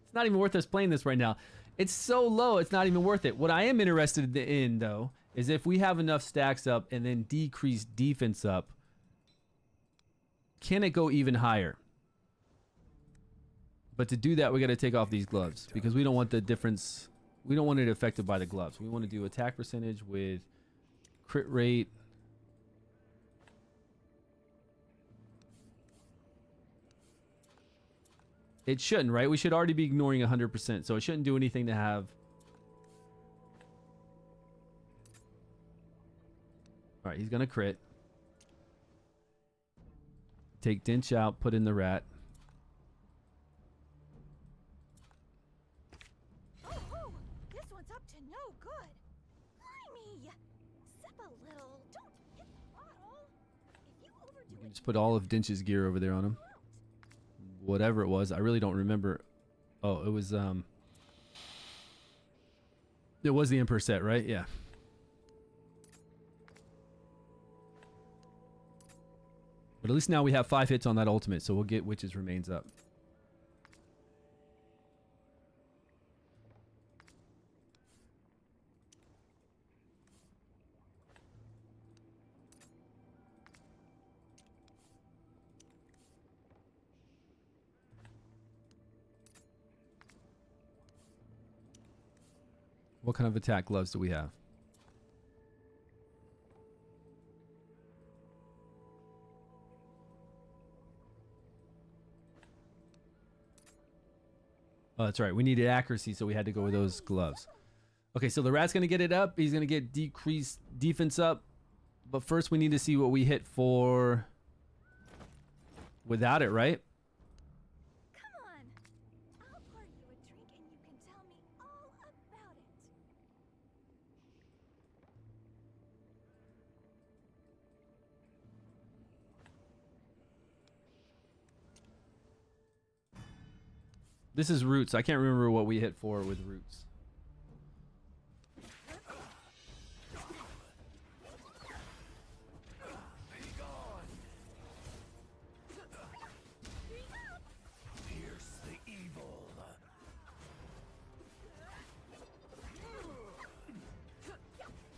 it's not even worth us playing this right now. It's so low, it's not even worth it. What I am interested in, though, is if we have enough stacks up and then decrease defense up, can it go even higher? But to do that, we got to take off these gloves because we don't want the difference. We don't want it affected by the gloves. We want to do attack percentage with crit rate. It shouldn't, right? We should already be ignoring 100%, so it shouldn't do anything to have. All right, he's gonna crit. Take Dinch out, put in the rat. Oh, this one's up to no good. Limey, sip a little. Don't hit the bottle. If you overdo We it, can just put all of Dinch's gear over there on him. whatever it was. I really don't remember. Oh, it was the Emperor set, right? Yeah. But at least now we have 5 hits on that ultimate, so we'll get Witch's Remains up. What kind of attack gloves do we have? Oh, that's right. We needed accuracy, so we had to go with those gloves. Okay, so the rat's going to get it up. He's going to get decreased defense up. But first, we need to see what we hit for without it, right? Come on. I'll pour you a drink and you can tell me all about it. This is Roots. I can't remember what we hit for with Roots.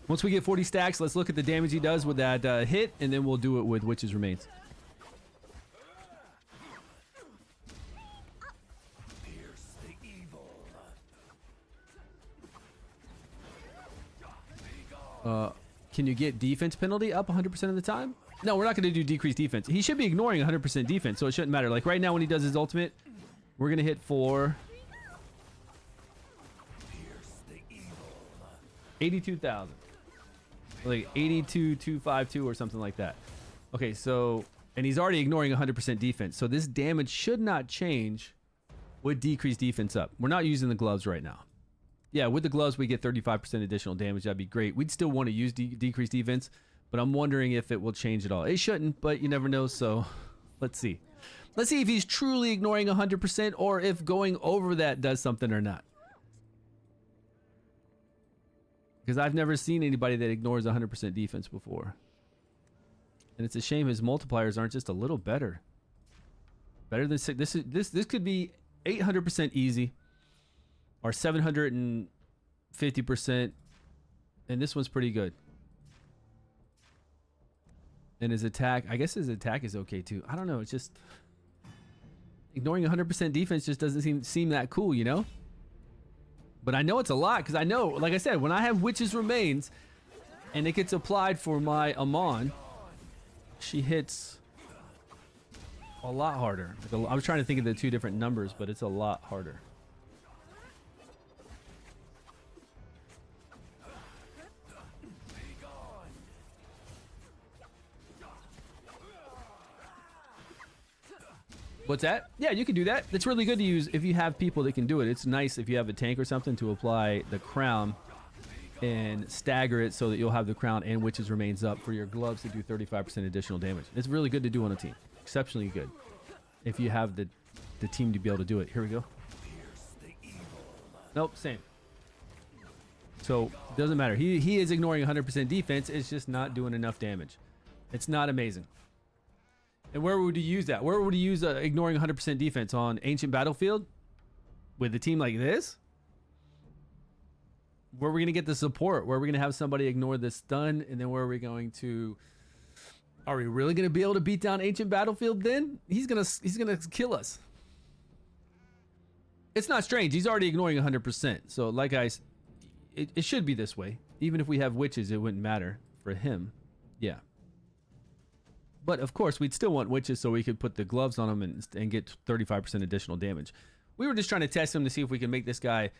Once we get 40 stacks, let's look at the damage he does with that hit, and then we'll do it with Witch's Remains. Can you get defense penalty up 100% of the time? No, we're not going to do decreased defense. He should be ignoring 100% defense, so it shouldn't matter. Like right now when he does his ultimate, we're going to hit for 82,000. Like 82,252 or something like that. Okay, so, and he's already ignoring 100% defense. So this damage should not change with decreased defense up. We're not using the gloves right now. Yeah, with the gloves, we get 35% additional damage. That'd be great. We'd still want to use decreased defense, but I'm wondering if it will change at all. It shouldn't, but you never know, so let's see. Let's see if he's truly ignoring 100% or if going over that does something or not. Because I've never seen anybody that ignores 100% defense before. And it's a shame his multipliers aren't just a little better. Better than 6. This could be 800% easy. Or 750%. And this one's pretty good. And his attack, I guess his attack is okay too. I don't know, it's just ignoring 100% defense just doesn't seem that cool, you know? But I know it's a lot because I know, like I said, when I have Witch's Remains and it gets applied for my Amon, she hits a lot harder. I was trying to think of the 2 different numbers, but it's a lot harder. What's that? Yeah, you can do that. It's really good to use if you have people that can do it. It's nice if you have a tank or something to apply the crown and stagger it so that you'll have the crown and Witch's Remains up for your gloves to do 35% additional damage. It's really good to do on a team. Exceptionally good. If you have the team to be able to do it. Here we go. Nope, same. So, it doesn't matter. He is ignoring 100% defense. It's just not doing enough damage. It's not amazing. And where would you use that? Where would you use ignoring 100% defense? On Ancient Battlefield? With a team like this? Where are we going to get the support? Where are we going to have somebody ignore the stun? And then where are we going to... Are we really going to be able to beat down Ancient Battlefield then? He's gonna kill us. It's not strange. He's already ignoring 100%. So like it should be this way. Even if we have witches, it wouldn't matter for him. Yeah. But of course, we'd still want witches so we could put the gloves on him and get 35% additional damage. We were just trying to test him to see if we can make this guy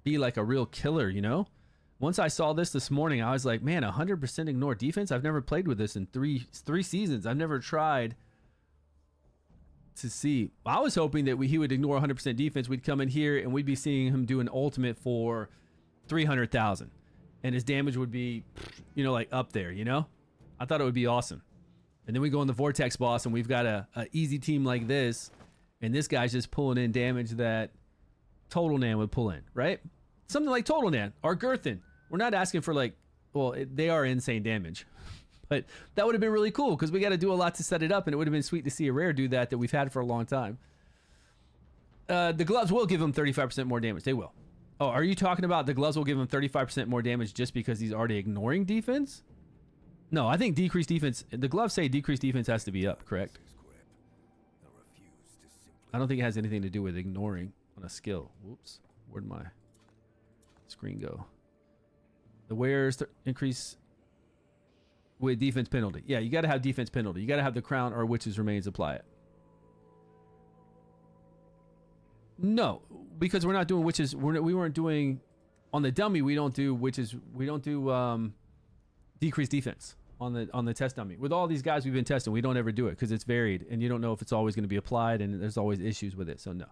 be like a real killer, you know? Once I saw this morning, I was like, man, 100% ignore defense? I've never played with this in three seasons. I've never tried to see. I was hoping that he would ignore 100% defense. We'd come in here and we'd be seeing him do an ultimate for 300,000. And his damage would be, you know, like up there, you know? I thought it would be awesome. And then we go on the Vortex boss and we've got a easy team like this. And this guy's just pulling in damage that Total Nan would pull in, right? Something like Total Nan or Girthin. We're not asking for like, well, they are insane damage. But that would have been really cool because we got to do a lot to set it up, and it would have been sweet to see a rare do that we've had for a long time. The gloves will give him 35% more damage. They will. Oh, are you talking about the gloves will give him 35% more damage just because he's already ignoring defense? No, I think decreased defense. The gloves say decreased defense has to be up, correct? I don't think it has anything to do with ignoring on a skill. Whoops. Where'd my screen go? The wearers increase with defense penalty. Yeah, you got to have defense penalty. You got to have the crown or witch's remains apply it. No, because we're not doing witches. We weren't doing on the dummy. We don't do witches. We don't do decreased defense on the test dummy. With all these guys we've been testing, we don't ever do it because it's varied and you don't know if it's always going to be applied, and there's always issues with it. So no,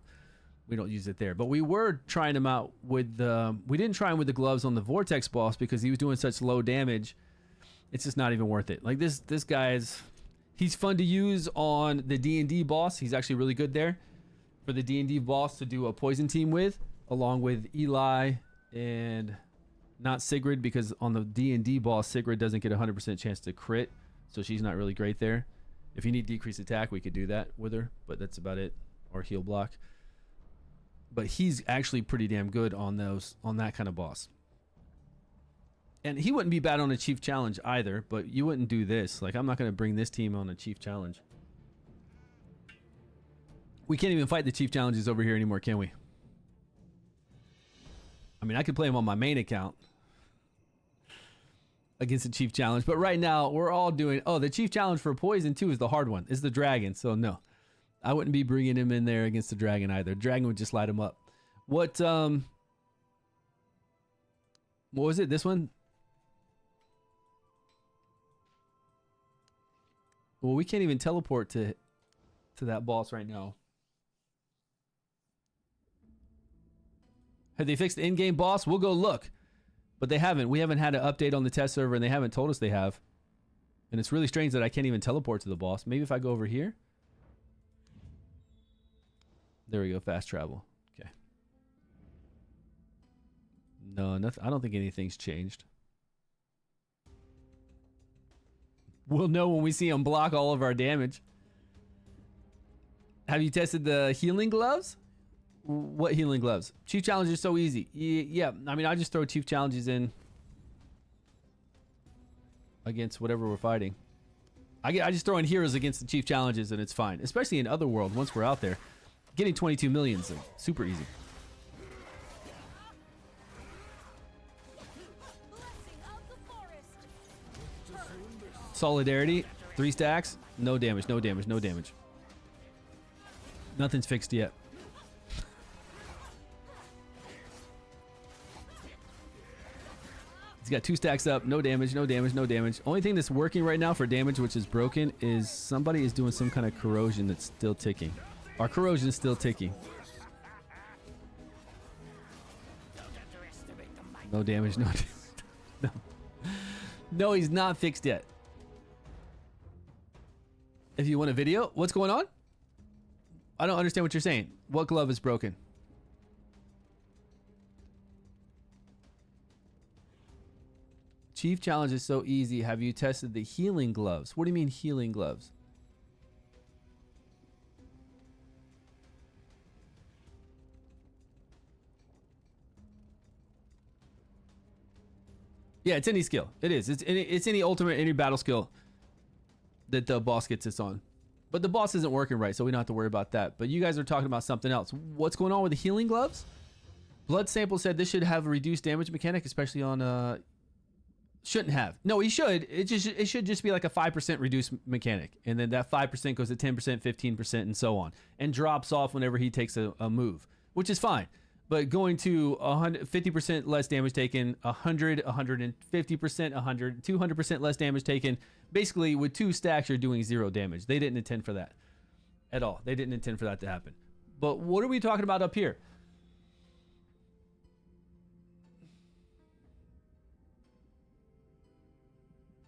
we don't use it there. But we were trying him out with the. We didn't try him with the gloves on the Vortex boss because he was doing such low damage. It's just not even worth it. Like this guy's, he's fun to use on the D&D boss. He's actually really good there for the D&D boss to do a poison team with, along with Eli and not Sigrid, because on the D&D boss, Sigrid doesn't get a 100% chance to crit, so she's not really great there. If you need decreased attack, we could do that with her, but that's about it, or heal block. But he's actually pretty damn good on that kind of boss. And he wouldn't be bad on a chief challenge either, but you wouldn't do this. Like, I'm not going to bring this team on a chief challenge. We can't even fight the chief challenges over here anymore, can we? I mean, I could play him on my main account against the chief challenge, but right now we're all doing, the chief challenge for poison too is the hard one. It's the dragon, so no. I wouldn't be bringing him in there against the dragon either. Dragon would just light him up. What was it? This one? Well, we can't even teleport to that boss right now. Have they fixed the in-game boss? We'll go look. But they haven't. We haven't had an update on the test server, and they haven't told us they have. And it's really strange that I can't even teleport to the boss. Maybe if I go over here? There we go. Fast travel. Okay. No, nothing. I don't think anything's changed. We'll know when we see him block all of our damage. Have you tested the healing gloves? What healing gloves? Chief challenge is so easy. Yeah, I mean, I just throw chief challenges in against whatever we're fighting. I just throw in heroes against the chief challenges and it's fine. Especially in Otherworld, once we're out there. Getting 22 million is super easy. Solidarity, 3 stacks, no damage, no damage, no damage. Nothing's fixed yet. He's got 2 stacks up, no damage, no damage, no damage. Only thing that's working right now for damage, which is broken, is somebody is doing some kind of corrosion that's still ticking. Our corrosion is still ticking. No damage, no damage. No. No, he's not fixed yet. If you want a video, what's going on? I don't understand what you're saying. What glove is broken? Chief challenge is so easy. Have you tested the healing gloves? What do you mean healing gloves? Yeah, it's any skill. It is. It's any ultimate, any battle skill that the boss gets us on. But the boss isn't working right, so we don't have to worry about that. But you guys are talking about something else. What's going on with the healing gloves? Blood Sample said this should have a reduced damage mechanic, especially on... Shouldn't have. No, he should. It should just be like a 5% reduced mechanic. And then that 5% goes to 10%, 15%, and so on. And drops off whenever he takes a move, which is fine. But going to 50% less damage taken, 100, 150%, 100, 200% less damage taken. Basically, with 2 stacks, you're doing 0 damage. They didn't intend for that at all. They didn't intend for that to happen. But what are we talking about up here?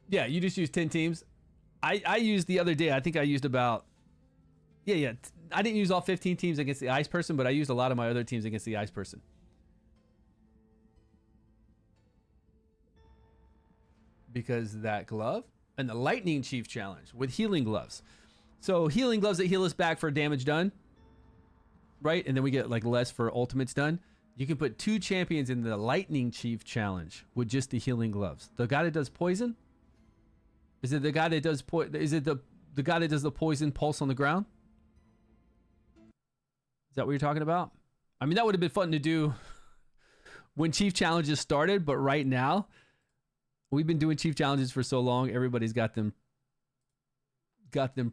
Yeah, you just use 10 teams. I used the other day, I think I used about Yeah, yeah. I didn't use all 15 teams against the ice person, but I used a lot of my other teams against the ice person. Because that glove and the Lightning Chief challenge with healing gloves. So healing gloves that heal us back for damage done, right? And then we get like less for ultimates done. You can put 2 champions in the Lightning Chief challenge with just the healing gloves. The guy that does poison? Is it the guy that does is it the guy that does the poison pulse on the ground? Is that what you're talking about? I mean, that would have been fun to do when Chief challenges started, but right now we've been doing Chief challenges for so long, everybody's got them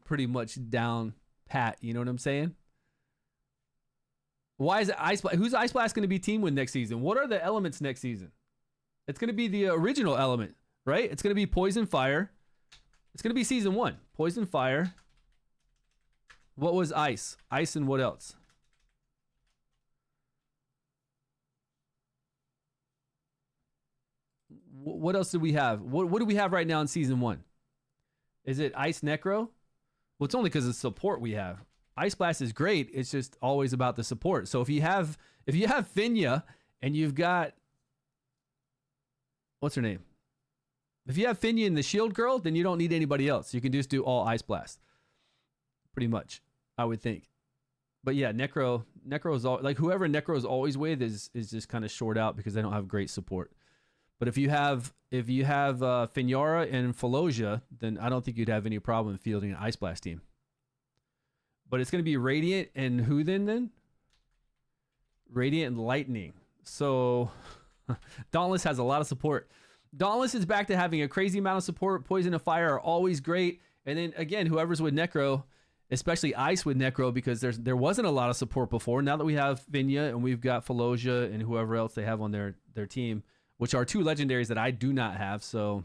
pretty much down pat, you know what I'm saying? Why is it Ice Blast? Who's Ice Blast going to be team with next season? What are the elements next season? It's going to be the original element, right? It's going to be Poison Fire. It's going to be season 1. Poison Fire. What was Ice? Ice and what else? What else do we have? What do we have right now in season 1? Is it Ice Necro? Well, it's only because of support we have. Ice Blast is great. It's just always about the support. So if you have Finya and you've got, what's her name? If you have Finya and the Shield Girl, then you don't need anybody else. You can just do all Ice Blast. Pretty much, I would think. But yeah, Necro is all, like whoever Necro is always with is just kind of short out because they don't have great support. But if you have Finyara and Falosia, then I don't think you'd have any problem fielding an Ice Blast team. But it's going to be Radiant and who then? Radiant and Lightning. So Dauntless has a lot of support. Dauntless is back to having a crazy amount of support. Poison and Fire are always great. And then again, whoever's with Necro, especially Ice with Necro, because there wasn't a lot of support before. Now that we have Finya and we've got Falosia and whoever else they have on their team, which are 2 legendaries that I do not have. So,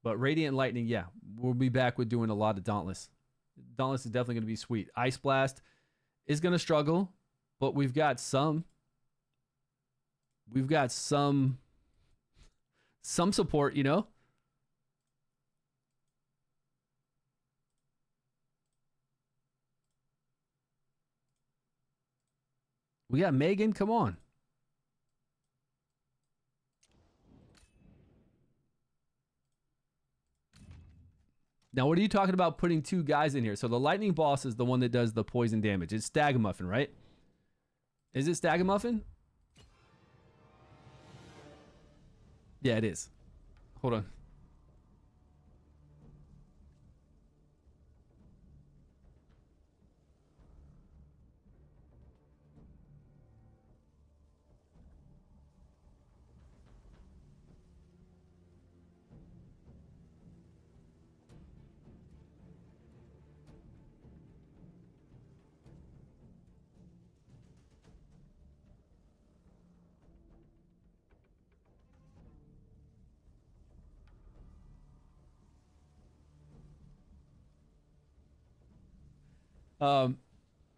but Radiant and Lightning, yeah, we'll be back with doing a lot of Dauntless. Dauntless is definitely going to be sweet. Ice Blast is going to struggle, but we've got some support, you know? We got Megan, come on. Now, what are you talking about putting 2 guys in here? So the Lightning Boss is the one that does the poison damage. It's Stagamuffin, right? Is it Stagamuffin? Yeah, it is. Hold on.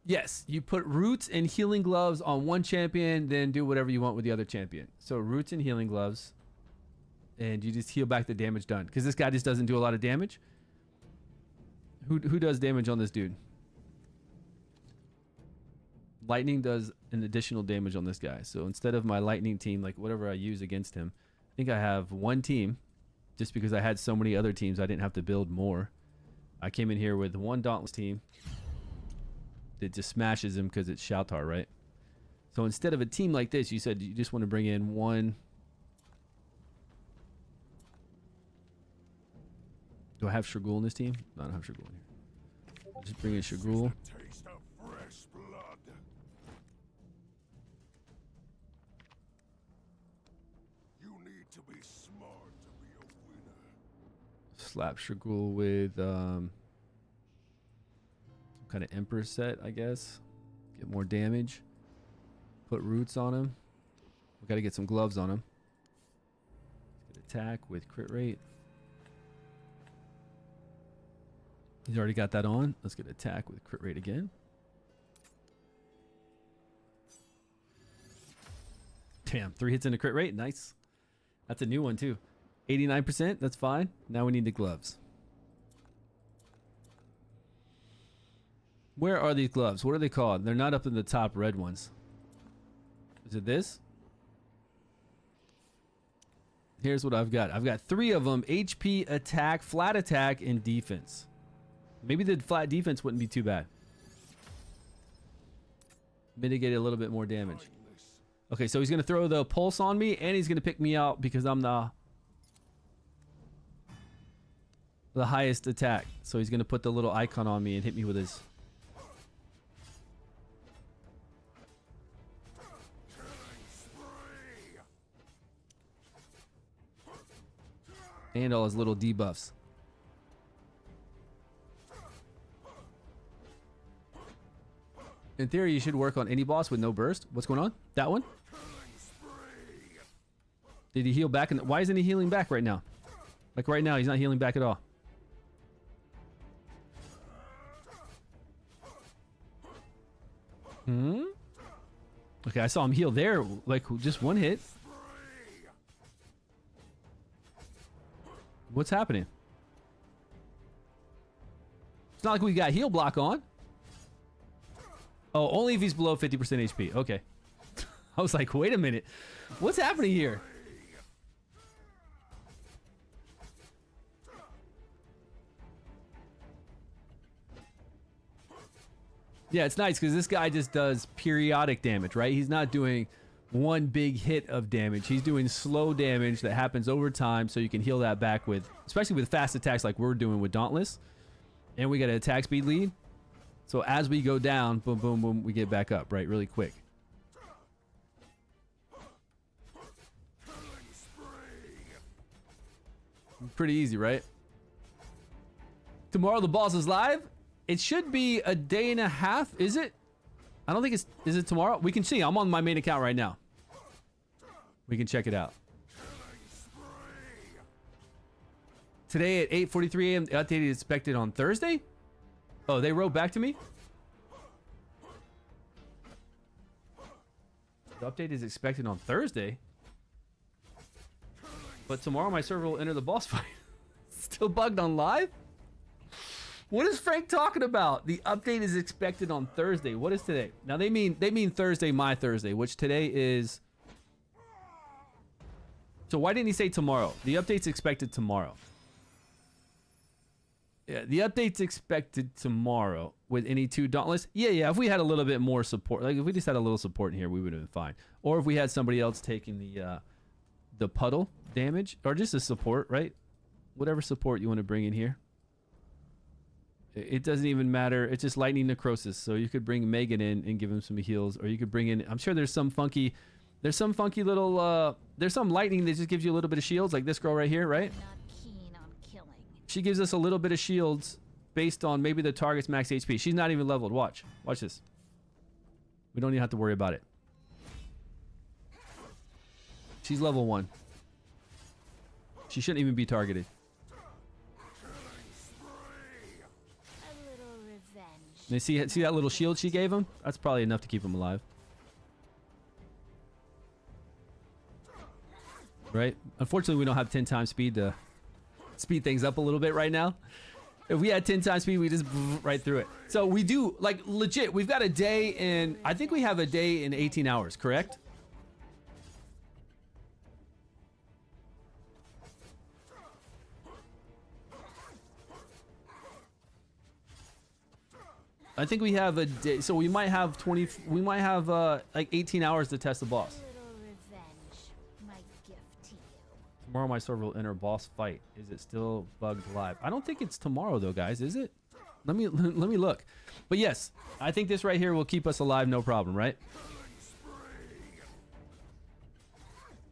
Yes, you put roots and healing gloves on one champion, then do whatever you want with the other champion. So roots and healing gloves, and you just heal back the damage done. Because this guy just doesn't do a lot of damage. Who does damage on this dude? Lightning does an additional damage on this guy. So instead of my lightning team, like whatever I use against him, I think I have 1 team. Just because I had so many other teams, I didn't have to build more. I came in here with 1 Dauntless team. It just smashes him because it's Shoutar, right? So instead of a team like this, you said you just want to bring in 1. Do I have Shurgul in this team? No, I don't have Shurgul in here. Just bring in Shurgul. Slap Shurgul with kind of Emperor set, I guess. Get more damage. Put roots on him. We got to get some gloves on him. Get attack with crit rate. He's already got that on. Let's get attack with crit rate again. Damn, 3 hits in a crit rate. Nice. That's a new one too. 89%. That's fine. Now we need the gloves. Where are these gloves? What are they called? They're not up in the top red ones. Is it this? Here's what I've got. I've got 3 of them. HP, attack, flat attack, and defense. Maybe the flat defense wouldn't be too bad. Mitigate a little bit more damage. Okay, so he's going to throw the pulse on me, and he's going to pick me out because I'm the highest attack. So he's going to put the little icon on me and hit me with his... and all his little debuffs. In theory, you should work on any boss with no burst. What's going on? That one? Did he heal back? Why isn't he healing back right now? Like right now, he's not healing back at all. Okay, I saw him heal there, like just one hit. What's happening? It's not like we got heal block on. Oh, only if he's below 50% HP. Okay. I was like, wait a minute. What's happening here? Yeah, it's nice because this guy just does periodic damage, right? He's not doing one big hit of damage. He's doing slow damage that happens over time, so you can heal that back with, especially with fast attacks like we're doing with Dauntless. And we got an attack speed lead. So as we go down, boom, boom, boom, we get back up, right? Really quick. Pretty easy, right? Tomorrow the boss is live. It should be a day and a half, is it? I don't think it's... Is it tomorrow? We can see. I'm on my main account right now. We can check it out. Today at 8:43 a.m. The update is expected on Thursday? Oh, they wrote back to me? The update is expected on Thursday? But tomorrow my server will enter the boss fight. Still bugged on live? What is Frank talking about? The update is expected on Thursday. What is today? Now they mean Thursday, my Thursday, which today is... So why didn't he say tomorrow? The update's expected tomorrow. Yeah, the update's expected tomorrow with any 2 Dauntless. Yeah, if we had a little bit more support, like if we just had a little support in here, we would have been fine. Or if we had somebody else taking the puddle damage, or just a support, right? Whatever support you want to bring in here. It doesn't even matter. It's just lightning necrosis. So you could bring Megan in and give him some heals, or you could bring in, I'm sure there's some funky little, there's some lightning that just gives you a little bit of shields, like this girl right here, right? She gives us a little bit of shields based on maybe the target's max HP. She's not even leveled. Watch this. We don't even have to worry about it. She's level 1. She shouldn't even be targeted. And see that little shield she gave him? That's probably enough to keep him alive. Right? Unfortunately, we don't have 10 times speed to speed things up a little bit right now. If we had 10 times speed, we just right through it. So we do, like, legit, we've got a day in, I think we have a day in 18 hours, correct? I think we have a day, so we might have like 18 hours to test the boss. Tomorrow my server will enter boss fight. Is it still bugged live? I don't think it's tomorrow though, guys. Is it? Let me look. But yes, I think this right here will keep us alive, no problem, right?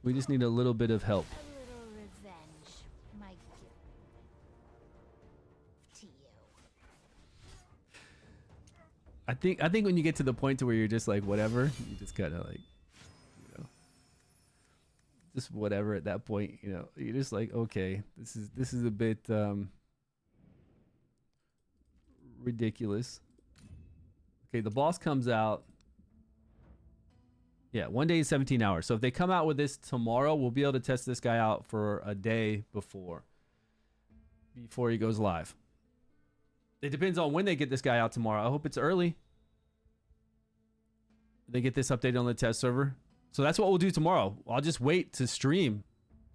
We just need a little bit of help. I think when you get to the point to where you're just like whatever, you just kind of like, you know, just whatever at that point, you know, you're just like, okay, this is a bit ridiculous. Okay, the boss comes out. Yeah, 1 day is 17 hours. So if they come out with this tomorrow, we'll be able to test this guy out for a day before he goes live. It depends on when they get this guy out tomorrow. I hope it's early. They get this updated on the test server. So that's what we'll do tomorrow. I'll just wait to stream.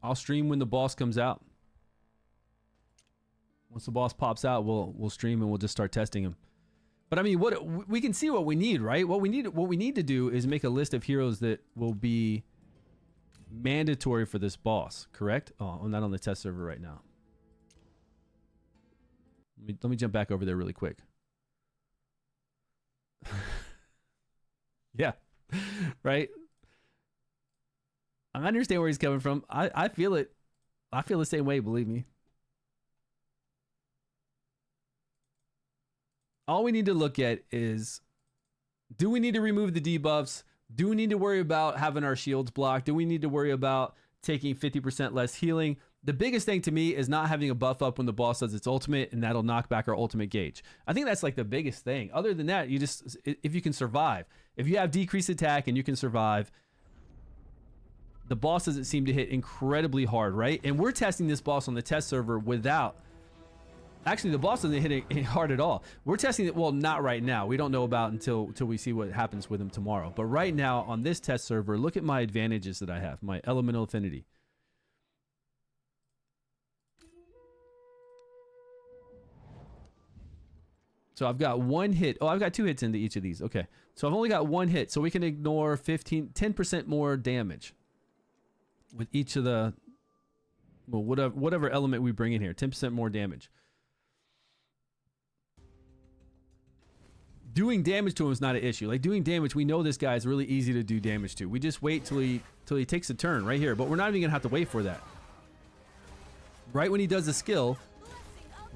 I'll stream when the boss comes out. Once the boss pops out, we'll stream and we'll just start testing him. But I mean, what we can see what we need, right? What we need to do is make a list of heroes that will be mandatory for this boss, correct? Oh, I'm not on the test server right now. Let me jump back over there really quick. Yeah, right? I understand where he's coming from. I feel it. I feel the same way, believe me. All we need to look at is, do we need to remove the debuffs? Do we need to worry about having our shields blocked? Do we need to worry about taking 50% less healing? The biggest thing to me is not having a buff up when the boss does its ultimate, and that'll knock back our ultimate gauge. I think that's like the biggest thing. Other than that, you just, if you can survive, if you have decreased attack and you can survive, the boss doesn't seem to hit incredibly hard, right? And we're testing this boss on the test server without, actually the boss doesn't hit it hard at all. We're testing it, well, not right now. We don't know about until we see what happens with him tomorrow. But right now on this test server, look at my advantages that I have, my elemental affinity. So I've got one hit. Oh, I've got 2 hits into each of these. Okay. So I've only got 1 hit. So we can ignore 10% more damage with each of the, well, whatever element we bring in here. 10% more damage. Doing damage to him is not an issue. Like doing damage, we know this guy is really easy to do damage to. We just wait till he takes a turn right here. But we're not even going to have to wait for that. Right when he does the skill,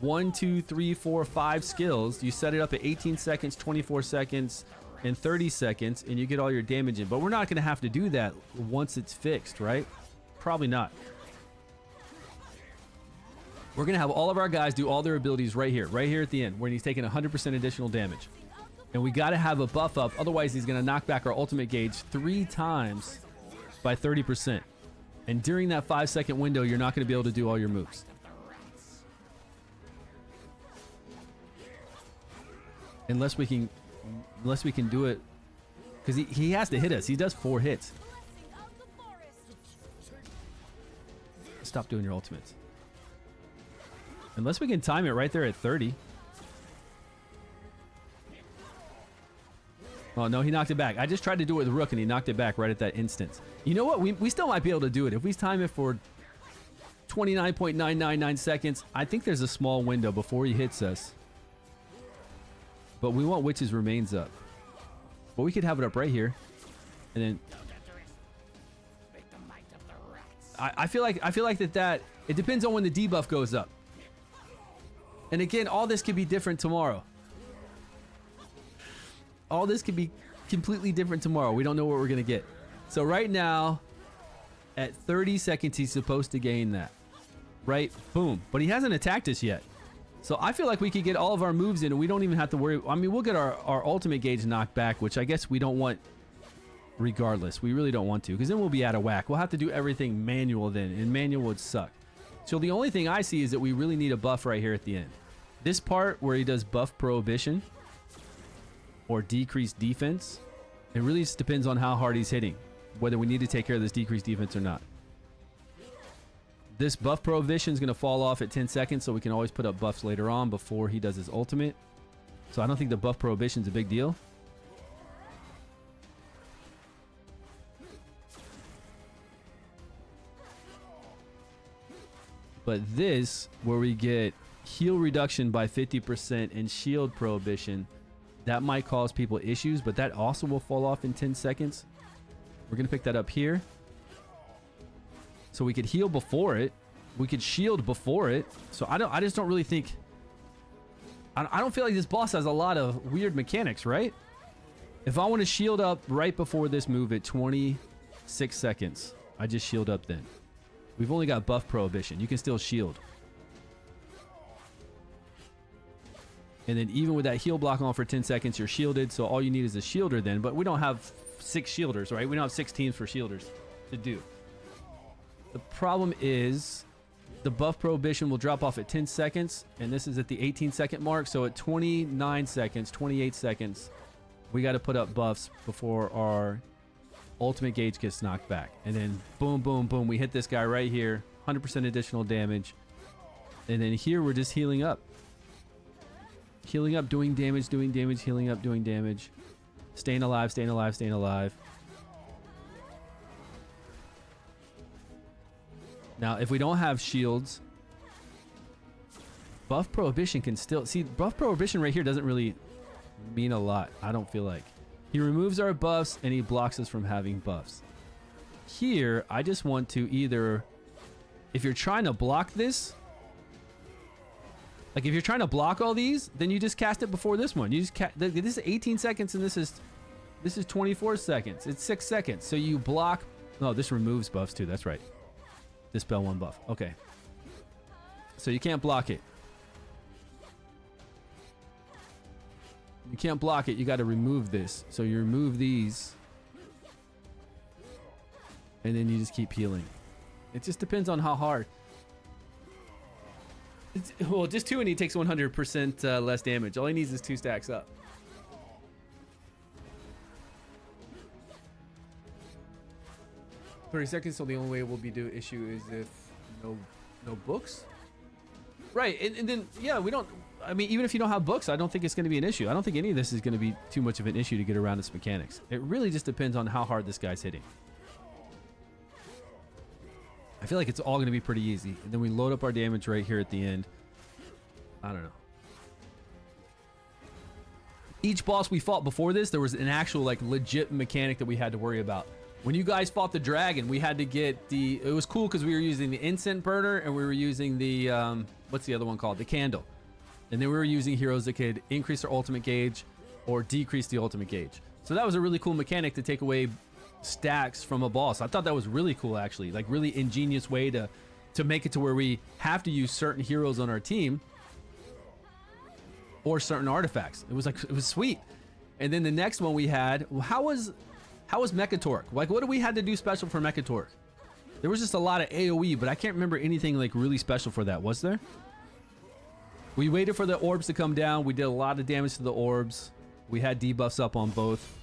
1, 2, 3, 4, 5 skills. You set it up at 18 seconds, 24 seconds, and 30 seconds, and you get all your damage in. But we're not going to have to do that once it's fixed, right? Probably not. We're going to have all of our guys do all their abilities right here at the end, when he's taking 100% additional damage. And we got to have a buff up, otherwise he's going to knock back our ultimate gauge 3 times by 30%. And during that 5-second window, you're not going to be able to do all your moves. Unless we can do it, because he has to hit us. He does 4 hits. Stop doing your ultimates. Unless we can time it right there at 30. Oh no, he knocked it back. I just tried to do it with Rook and he knocked it back right at that instance. You know what? We still might be able to do it if we time it for 29.999 seconds. I think there's a small window before he hits us. But we want Witch's Remains up. But we could have it up right here. And then I feel like that it depends on when the debuff goes up. And again, all this could be different tomorrow. All this could be completely different tomorrow. We don't know what we're going to get. So right now, at 30 seconds, he's supposed to gain that. Right? Boom. But he hasn't attacked us yet. So I feel like we could get all of our moves in and we don't even have to worry. I mean, we'll get our ultimate gauge knocked back, which I guess we don't want regardless. We really don't want to, because then we'll be out of whack. We'll have to do everything manual then, and manual would suck. So the only thing I see is that we really need a buff right here at the end. This part where he does buff prohibition or decreased defense, it really just depends on how hard he's hitting, whether we need to take care of this decreased defense or not. This buff prohibition is going to fall off at 10 seconds, so we can always put up buffs later on before he does his ultimate. So I don't think the buff prohibition is a big deal. But this, where we get heal reduction by 50% and shield prohibition, that might cause people issues, but that also will fall off in 10 seconds. We're going to pick that up here. So we could heal before it. We could shield before it. So I just don't really think, I don't feel like this boss has a lot of weird mechanics, right? If I want to shield up right before this move at 26 seconds, I just shield up then. We've only got buff prohibition. You can still shield. And then even with that heal block on for 10 seconds, you're shielded. So all you need is a shielder then. But we don't have 6 shielders, right? We don't have 6 teams for shielders to do. The problem is the buff prohibition will drop off at 10 seconds, and this is at the 18-second mark. So at 29 seconds, 28 seconds, we got to put up buffs before our ultimate gauge gets knocked back. And then boom, boom, boom, we hit this guy right here, 100% additional damage. And then here we're just healing up. Healing up, doing damage, healing up, doing damage. Staying alive, staying alive, staying alive. Now, if we don't have shields, buff prohibition can still... See, buff prohibition right here doesn't really mean a lot, I don't feel like. He removes our buffs and he blocks us from having buffs. Here, I just want to either... If you're trying to block this... Like, if you're trying to block all these, then you just cast it before this one. You just this is 18 seconds and this is 24 seconds. It's 6 seconds. So you block... Oh, this removes buffs too. That's right. Dispel one buff. Okay. So you can't block it. You can't block it. You got to remove this. So you remove these. And then you just keep healing. It just depends on how hard. Well, just 2 and he takes 100% less damage. All he needs is 2 stacks up. "30 seconds, so the only way it will be due issue is if no books." Right, and then, yeah, we don't... I mean, even if you don't have books, I don't think it's going to be an issue. I don't think any of this is going to be too much of an issue to get around its mechanics. It really just depends on how hard this guy's hitting. I feel like it's all going to be pretty easy. And then we load up our damage right here at the end. I don't know. Each boss we fought before this, there was an actual, like, legit mechanic that we had to worry about. When you guys fought the dragon, we had to get the... It was cool because we were using the incense burner and we were using the... what's the other one called? The candle. And then we were using heroes that could increase their ultimate gauge or decrease the ultimate gauge. So that was a really cool mechanic to take away stacks from a boss. I thought that was really cool, actually. Like, really ingenious way to make it to where we have to use certain heroes on our team or certain artifacts. It was sweet. And then the next one we had... How was Mechatork? Like, what do we had to do special for Mechatork? There was just a lot of AoE, but I can't remember anything like really special for that. Was there? We waited for the orbs to come down. We did a lot of damage to the orbs. We had debuffs up on both.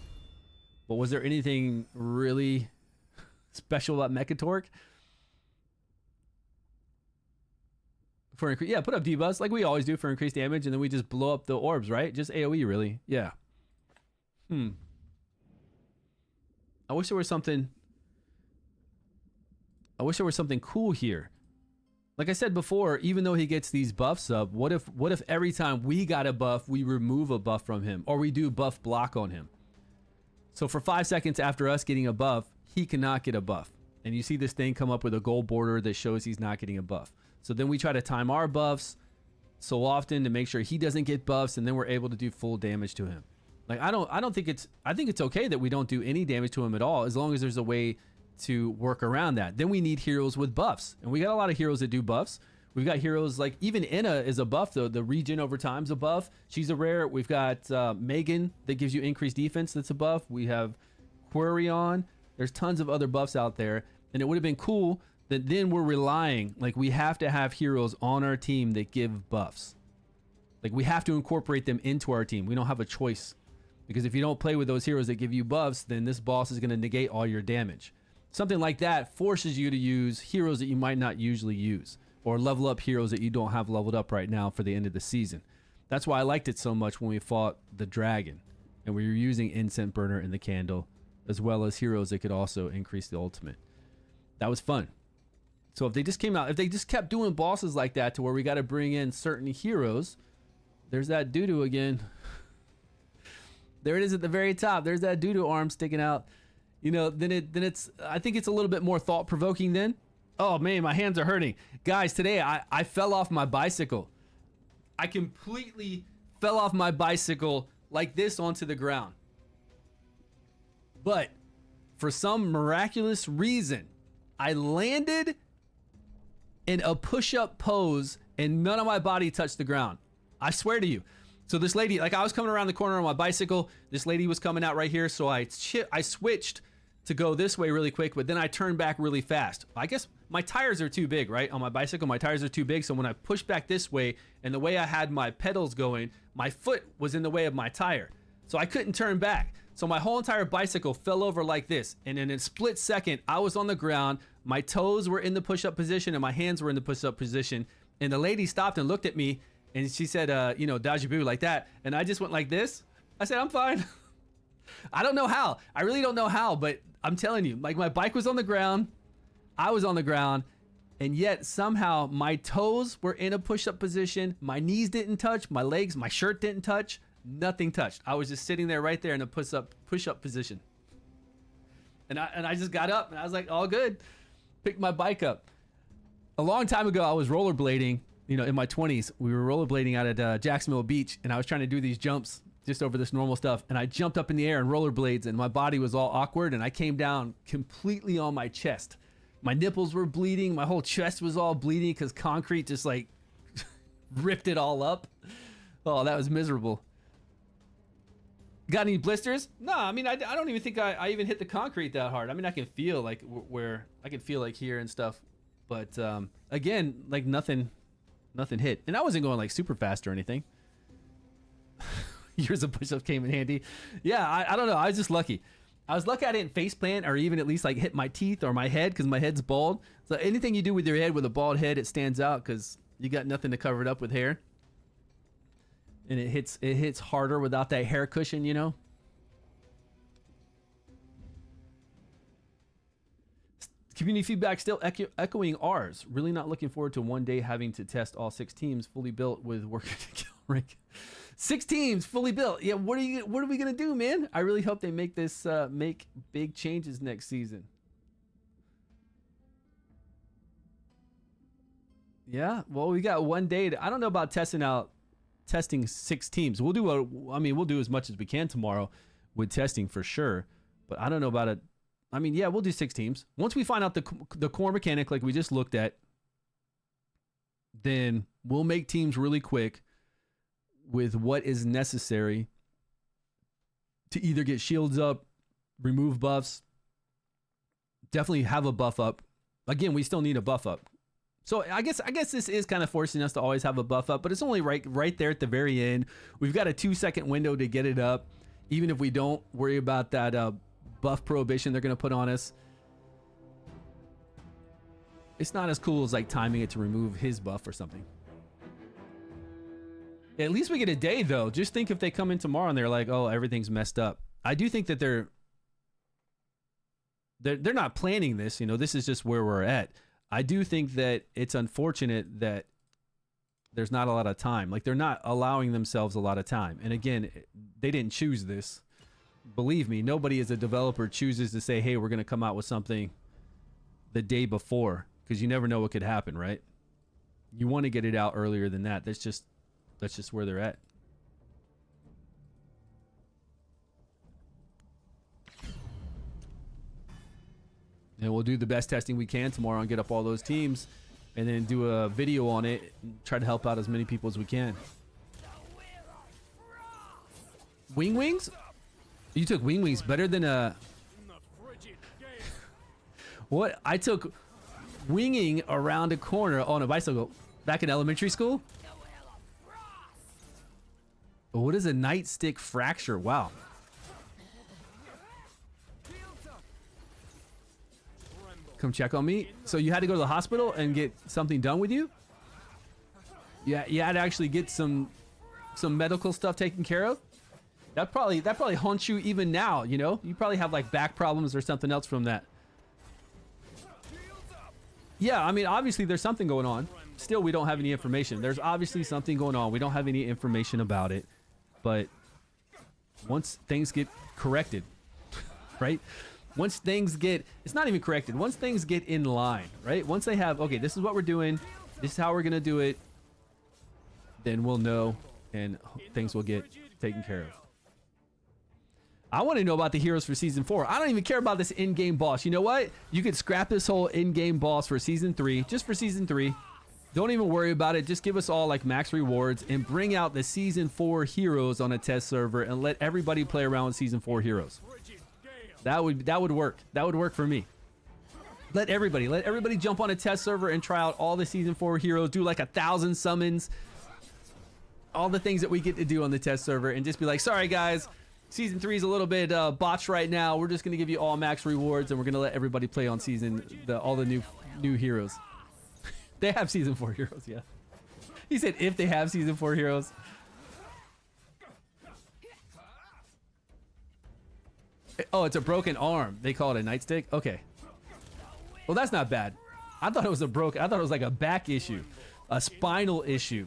But was there anything really special about Mechatork? Yeah, put up debuffs like we always do for increased damage, and then we just blow up the orbs, right? Just AoE, really. Yeah. I wish there was something cool here. Like I said before, even though he gets these buffs up, what if every time we got a buff, we remove a buff from him, or we do buff block on him? So for 5 seconds after us getting a buff, he cannot get a buff. And you see this thing come up with a gold border that shows he's not getting a buff. So then we try to time our buffs so often to make sure he doesn't get buffs, and then we're able to do full damage to him. Like, I think it's okay that we don't do any damage to him at all, as long as there's a way to work around that. Then we need heroes with buffs, and we got a lot of heroes that do buffs. We've got heroes like, even Inna is a buff, though. The regen over time's a buff. She's a rare. We've got Megan that gives you increased defense. That's a buff. We have Quirion. There's tons of other buffs out there, and it would have been cool that then we're relying, like, we have to have heroes on our team that give buffs. Like, we have to incorporate them into our team. We don't have a choice, because if you don't play with those heroes that give you buffs, then this boss is going to negate all your damage. Something like that forces you to use heroes that you might not usually use, or level up heroes that you don't have leveled up right now for the end of the season. That's why I liked it so much when we fought the dragon, and we were using Incense Burner and the Candle, as well as heroes that could also increase the ultimate. That was fun. So if they just kept doing bosses like that to where we got to bring in certain heroes, there's that doo-doo again. There it is at the very top. There's that doo-doo arm sticking out. You know, then it's, I think it's a little bit more thought-provoking then. Oh man, my hands are hurting. Guys, today I fell off my bicycle. I completely fell off my bicycle like this onto the ground. But for some miraculous reason, I landed in a push-up pose and none of my body touched the ground. I swear to you. So this lady, like, I was coming around the corner on my bicycle. This lady was coming out right here. So I switched to go this way really quick, but then I turned back really fast. I guess my tires are too big, right? On my bicycle, my tires are too big. So when I push back this way and the way I had my pedals going, my foot was in the way of my tire. So I couldn't turn back. So my whole entire bicycle fell over like this. And in a split second, I was on the ground. My toes were in the push-up position and my hands were in the push-up position. And the lady stopped and looked at me and she said, you know, Dajibu, like that. And I just went like this. I said, I'm fine. I don't know how. I really don't know how, but I'm telling you, like my bike was on the ground. I was on the ground. And yet somehow my toes were in a push-up position. My knees didn't touch. My legs, my shirt didn't touch. Nothing touched. I was just sitting there right there in a push-up position. And I just got up and I was like, all good. Picked my bike up. A long time ago, I was rollerblading, you know, in my 20s. We were rollerblading out at Jacksonville Beach and I was trying to do these jumps just over this normal stuff. And I jumped up in the air in rollerblades and my body was all awkward and I came down completely on my chest. My nipples were bleeding. My whole chest was all bleeding because concrete just like ripped it all up. Oh, that was miserable. Got any blisters? No, I mean, I don't even think I even hit the concrete that hard. I mean, I can feel like where I can feel like here and stuff. But again, like nothing hit. And I wasn't going like super fast or anything. Years of push-ups came in handy. Yeah, I don't know. I was just lucky. I was lucky I didn't face plant or even at least like hit my teeth or my head because my head's bald. So anything you do with your head with a bald head, it stands out because you got nothing to cover it up with hair. And it hits harder without that hair cushion, you know? Community feedback still echoing ours. Really not looking forward to one day having to test all 6 teams fully built with worker to kill rank. 6 teams fully built. Yeah, what are we gonna do, man? I really hope they make this make big changes next season. Yeah, well, we got one day I don't know about testing 6 teams. We'll do as much as we can tomorrow with testing for sure, but I don't know about it. I mean, yeah, we'll do 6 teams. Once we find out the core mechanic like we just looked at, then we'll make teams really quick with what is necessary to either get shields up, remove buffs, definitely have a buff up. Again, we still need a buff up. So I guess this is kind of forcing us to always have a buff up, but it's only right there at the very end. We've got a 2-second window to get it up. Even if we don't worry about that buff prohibition they're going to put on us. It's not as cool as like timing it to remove his buff or something. At least we get a day though. Just think if they come in tomorrow and they're like, oh, everything's messed up. I do think that they're not planning this, you know, this is just where we're at. I do think that it's unfortunate that there's not a lot of time. Like they're not allowing themselves a lot of time. And again, they didn't choose this. Believe me, nobody as a developer chooses to say, hey, we're going to come out with something the day before, because you never know what could happen, right? You want to get it out earlier than that. That's just where they're at. And we'll do the best testing we can tomorrow and get up all those teams and then do a video on it and try to help out as many people as we can. Wings? You took wings better than a... What? I took winging around a corner on a bicycle back in elementary school? What is a nightstick fracture? Wow. Come check on me. So you had to go to the hospital and get something done with you? Yeah, you had to actually get some medical stuff taken care of? That probably haunts you even now, you know? You probably have like back problems or something else from that. Yeah, I mean, obviously there's something going on. Still, we don't have any information. There's obviously something going on. We don't have any information about it. But once things get corrected, right? Once things get, it's not even corrected. Once things get in line, right? Once they have, okay, this is what we're doing. This is how we're going to do it. Then we'll know and things will get taken care of. I want to know about the heroes for season 4. I don't even care about this in-game boss. You know what? You could scrap this whole in-game boss for season 3, just for season 3. Don't even worry about it. Just give us all like max rewards and bring out the season 4 heroes on a test server and let everybody play around with season 4 heroes. That would work. That would work for me. Let everybody jump on a test server and try out all the season 4 heroes. Do like 1,000 summons, all the things that we get to do on the test server, and just be like, sorry guys, season 3 is a little bit botched right now. We're just gonna give you all max rewards, and we're gonna let everybody play on all the new heroes. They have season 4 heroes, yeah. He said if they have season 4 heroes. Oh, it's a broken arm. They call it a nightstick. Okay. Well, that's not bad. I thought it was like a back issue, a spinal issue.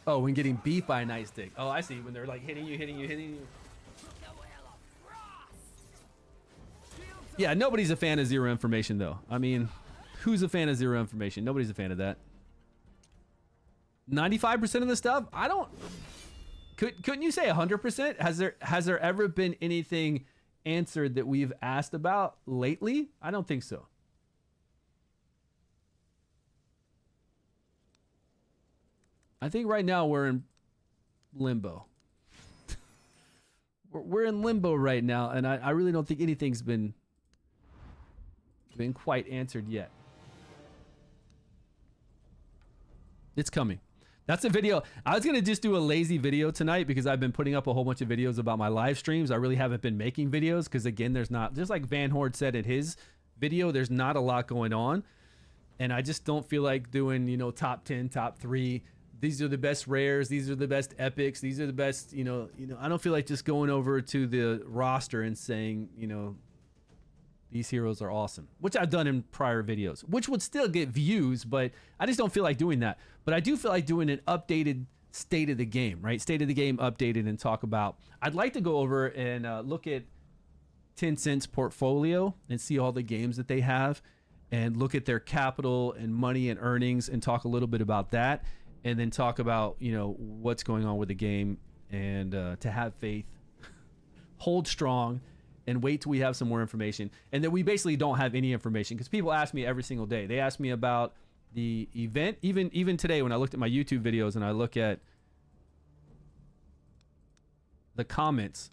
Oh, when getting beat by a nightstick. Oh, I see. When they're like hitting you. Yeah, nobody's a fan of zero information, though. I mean, who's a fan of zero information? Nobody's a fan of that. 95% of the stuff, I don't. Couldn't you say 100%? Has there ever been anything answered that we've asked about lately? I don't think so. I think right now we're in limbo. We're in limbo right now, and I really don't think anything's been quite answered yet. It's coming. That's a video. I was going to just do a lazy video tonight because I've been putting up a whole bunch of videos about my live streams. I really haven't been making videos because, again, there's not, just like Van Horde said in his video, there's not a lot going on. And I just don't feel like doing, you know, top 10, top 3. These are the best rares. These are the best epics. These are the best, you know, I don't feel like just going over to the roster and saying, you know, these heroes are awesome, which I've done in prior videos, which would still get views, but I just don't feel like doing that. But I do feel like doing an updated state of the game, right? State of the game updated, and talk about, I'd like to go over and look at Tencent's portfolio and see all the games that they have and look at their capital and money and earnings and talk a little bit about that. And then talk about, you know, what's going on with the game, and to have faith, hold strong, and wait till we have some more information. And that we basically don't have any information, because people ask me every single day. They ask me about the event. Even today when I looked at my YouTube videos and I look at the comments.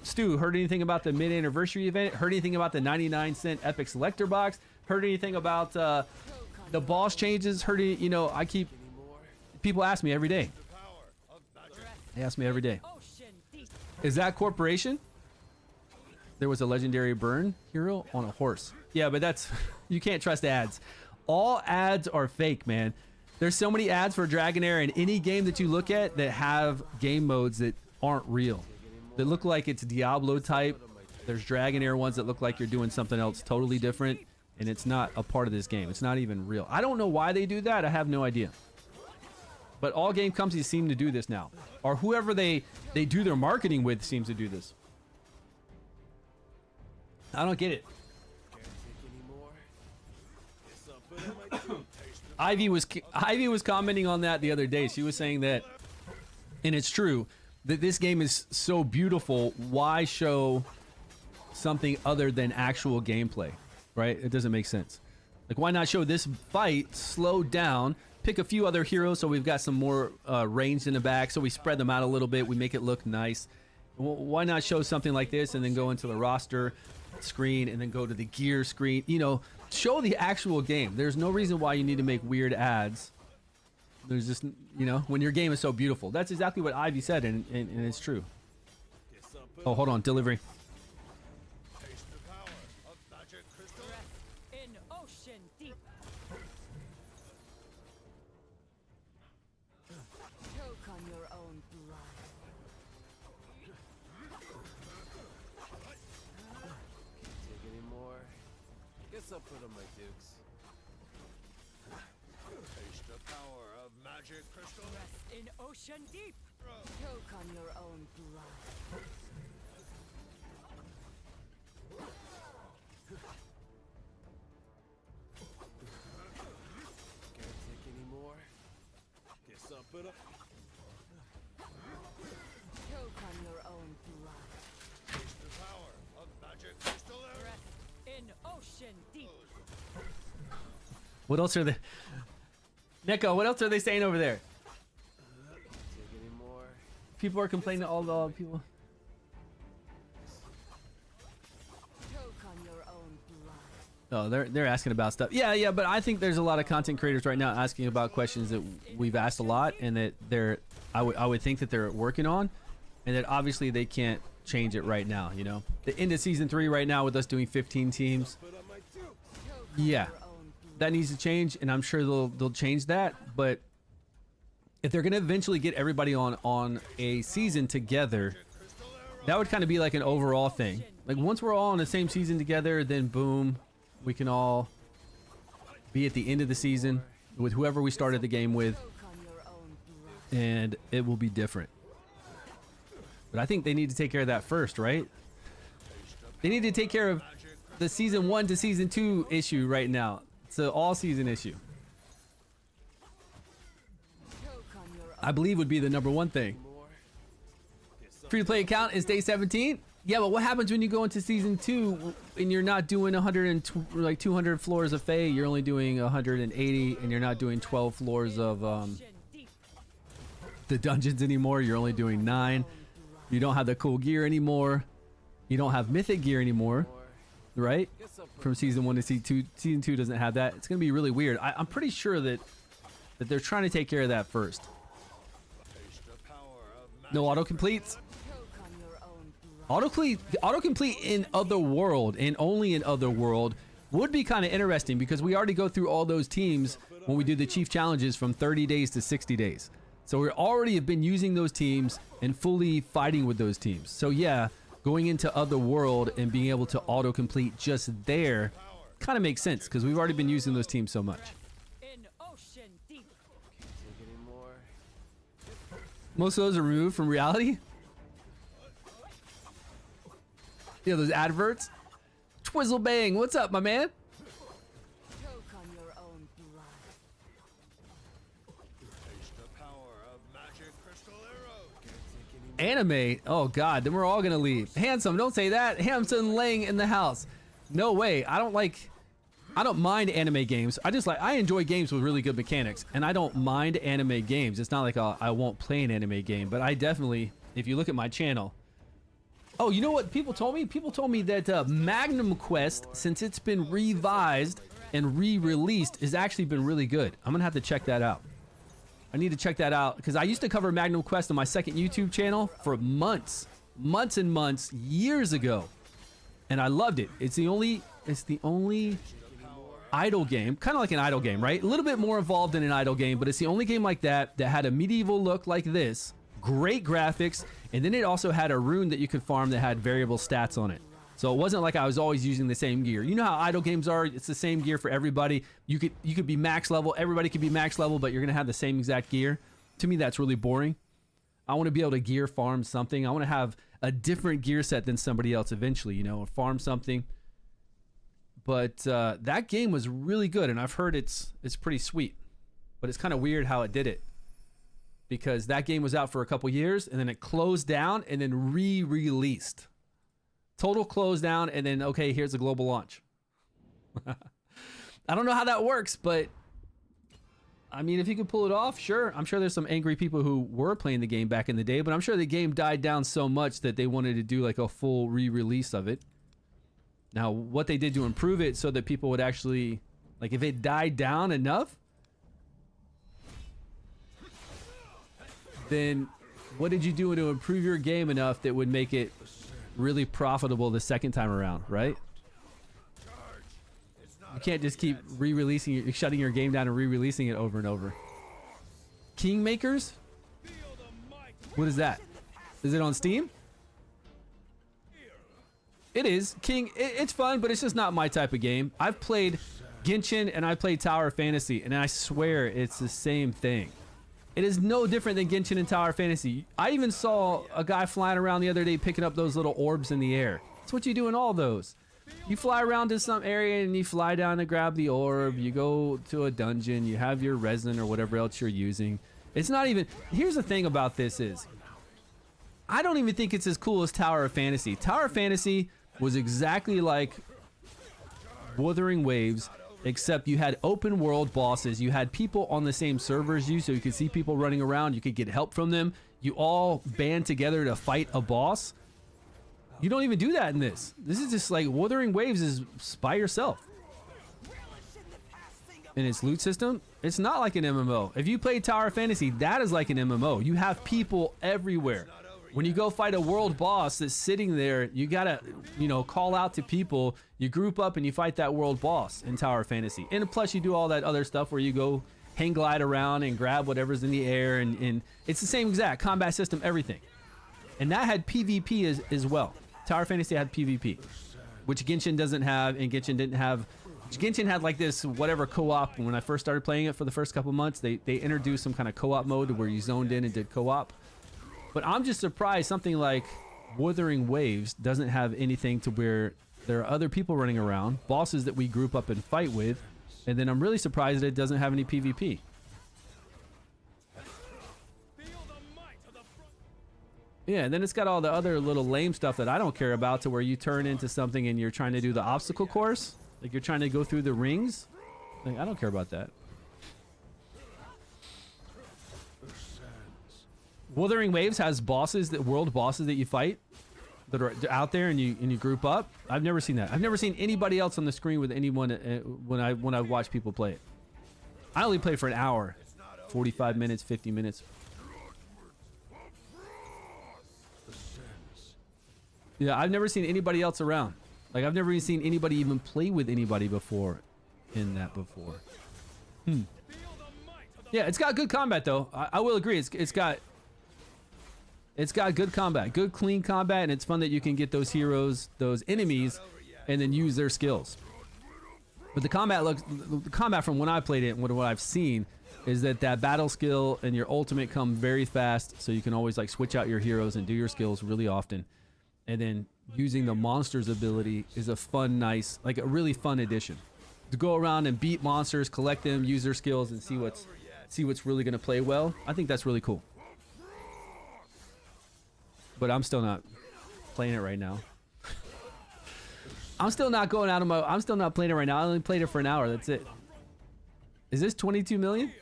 Stu, heard anything about the mid-anniversary event? Heard anything about the 99-cent Epic Selector box? Heard anything about the boss changes? Heard any, you know, people ask me every day. They ask me every day. Is that corporation? There was a legendary burn hero on a horse. Yeah, but that's, you can't trust ads. All ads are fake, man. There's so many ads for Dragonheir in any game that you look at that have game modes that aren't real, that look like it's Diablo type. There's Dragonheir ones that look like you're doing something else totally different, and it's not a part of this game. It's not even real. I don't know why they do that. I have no idea. But all game companies seem to do this now, or whoever they do their marketing with seems to do this. I don't get it. Ivy was commenting on that the other day. She was saying that, and it's true, that this game is so beautiful. Why show something other than actual gameplay, right? It doesn't make sense. Like, why not show this fight slowed down, pick a few other heroes so we've got some more range in the back, so we spread them out a little bit, we make it look nice. Why not show something like this and then go into the roster screen and then go to the gear screen? You know, show the actual game. There's no reason why you need to make weird ads. There's just, you know, when your game is so beautiful. That's exactly what Ivy said, and it's true. Oh, hold on, delivery. I'll put on my dukes. Taste the power of magic crystal. Rest in ocean deep. Choke on your own blood. Can't take any more. Guess I'll put up. Choke on your own blood. Taste the power of magic crystal. Rest in ocean deep. What else are they? Neko, what else are they saying over there? Take any more. People are complaining, all the people. Choke on your own blood. Oh, they're asking about stuff. Yeah, but I think there's a lot of content creators right now asking about questions that we've asked a lot, and that I would think that they're working on, and that obviously they can't change it right now. You know, the end of season 3 right now with us doing 15 teams. Yeah, that needs to change, and I'm sure they'll change that. But if they're gonna eventually get everybody on a season together, that would kind of be like an overall thing. Like once we're all on the same season together, then boom, we can all be at the end of the season with whoever we started the game with, Choke on your own blood. and it will be different. But I think they need to take care of that first, right? They need to take care of the season 1 to season 2 issue right now. It's an all season issue. Choke on your own. I believe would be the #1 thing. Free-to-play account is day 17. Yeah, but what happens when you go into season 2 and you're not doing 200 floors of Fae? You're only doing 180, and you're not doing 12 floors of Ocean deep. the dungeons anymore. You're only doing 9. You don't have the cool gear anymore. You don't have mythic gear anymore, right? From season 1 to season 2. Season 2 doesn't have that. It's gonna be really weird. I'm pretty sure that they're trying to take care of that first. No autocompletes. Choke on your own blood. Autocomplete in Otherworld, and only in Otherworld, would be kind of interesting, because we already go through all those teams when we do the chief challenges from 30 days to 60 days. So we already have been using those teams and fully fighting with those teams. So yeah, going into Otherworld and being able to autocomplete just there kind of makes sense, because we've already been using those teams so much. In ocean deep. Most of those are removed from reality. Yeah, those adverts. Twizzle bang, what's up, my man? Choke on your own blood. Anime. Oh god, then we're all gonna leave. Handsome, don't say that. Handsome laying in the house. No way. I don't mind anime games. I enjoy games with really good mechanics, and I don't mind anime games. It's not like I won't play an anime game, but I definitely, if you look at my channel. Oh, you know what people told me? People told me that Magnum Quest, since it's been revised and re-released, has actually been really good. I'm gonna have to check that out. I need to check that out, because I used to cover Magnum Quest on my second YouTube channel for months and months, years ago, and I loved it. It's the only idle game, kind of like an idle game, right? A little bit more involved in an idle game, but it's the only game like that had a medieval look like this, great graphics, and then it also had a rune that you could farm that had variable stats on it. So it wasn't like I was always using the same gear. You know how idle games are, it's the same gear for everybody. You could be max level, everybody could be max level, but you're gonna have the same exact gear. To me, that's really boring. I want to be able to gear farm something. I want to have a different gear set than somebody else eventually, you know, or farm something. But that game was really good, and I've heard it's pretty sweet. But it's kind of weird how it did it, because that game was out for a couple years, and then it closed down and then re-released. Total close down, and then, okay, here's a global launch. I don't know how that works, but I mean, if you could pull it off, sure. I'm sure there's some angry people who were playing the game back in the day, but I'm sure the game died down so much that they wanted to do like a full re-release of it. Now, what they did to improve it so that people would actually, like, if it died down enough, then what did you do to improve your game enough that would make it really profitable the second time around, right? You can't just keep re-releasing, shutting your game down and re-releasing it over and over. Kingmakers? What is that? Is it on Steam? It is. It's fun, but it's just not my type of game. I've played Genshin and I played Tower Fantasy, and I swear it's the same thing. It is no different than Genshin and Tower Fantasy. I even saw a guy flying around the other day picking up those little orbs in the air. That's what you do in all those. You fly around to some area and you fly down to grab the orb. You go to a dungeon. You have your resin or whatever else you're using. It's not even... Here's the thing about this is, I don't even think it's as cool as Tower of Fantasy. Tower of Fantasy was exactly like Wuthering Waves, except you had open world bosses. You had people on the same server as you, so you could see people running around. You could get help from them. You all band together to fight a boss. You don't even do that in this. This is just like Wuthering Waves is by yourself. In its loot system, it's not like an MMO. If you play Tower of Fantasy, that is like an MMO. You have people everywhere. When you go fight a world boss that's sitting there, you gotta, you know, call out to people. You group up and you fight that world boss in Tower of Fantasy. And plus you do all that other stuff where you go hang glide around and grab whatever's in the air, and it's the same exact combat system, everything. And that had PvP as well. Tower of Fantasy had PvP, which Genshin doesn't have, and Genshin didn't have. Genshin had like this whatever co-op. When I first started playing it for the first couple months, they introduced some kind of co-op mode where you zoned in and did co-op. But I'm just surprised something like Wuthering Waves doesn't have anything to where there are other people running around, bosses that we group up and fight with, and then I'm really surprised that it doesn't have any PvP. Yeah, and then it's got all the other little lame stuff that I don't care about, to where you turn into something and you're trying to do the obstacle course. Like you're trying to go through the rings. Like, I don't care about that. Wuthering Waves has bosses, that world bosses that you fight, that are out there, and you group up. I've never seen that. I've never seen anybody else on the screen with anyone when I watch people play it. I only play for an hour, 45 minutes, 50 minutes. Yeah, I've never seen anybody else around. Like, I've never even seen anybody even play with anybody before in that before. Yeah, it's got good combat though. I will agree. It's got good combat, good clean combat, and it's fun that you can get those heroes, those enemies, and then use their skills. But the combat from when I played it and what I've seen is that battle skill and your ultimate come very fast, so you can always like switch out your heroes and do your skills really often. And then using the monsters ability is a fun, nice, like a really fun addition. To go around and beat monsters, collect them, use their skills, and see what's really going to play well. I think that's really cool. But I'm still not playing it right now. I'm still not going out of I'm still not playing it right now. I only played it for an hour. That's it. Is this 22 million?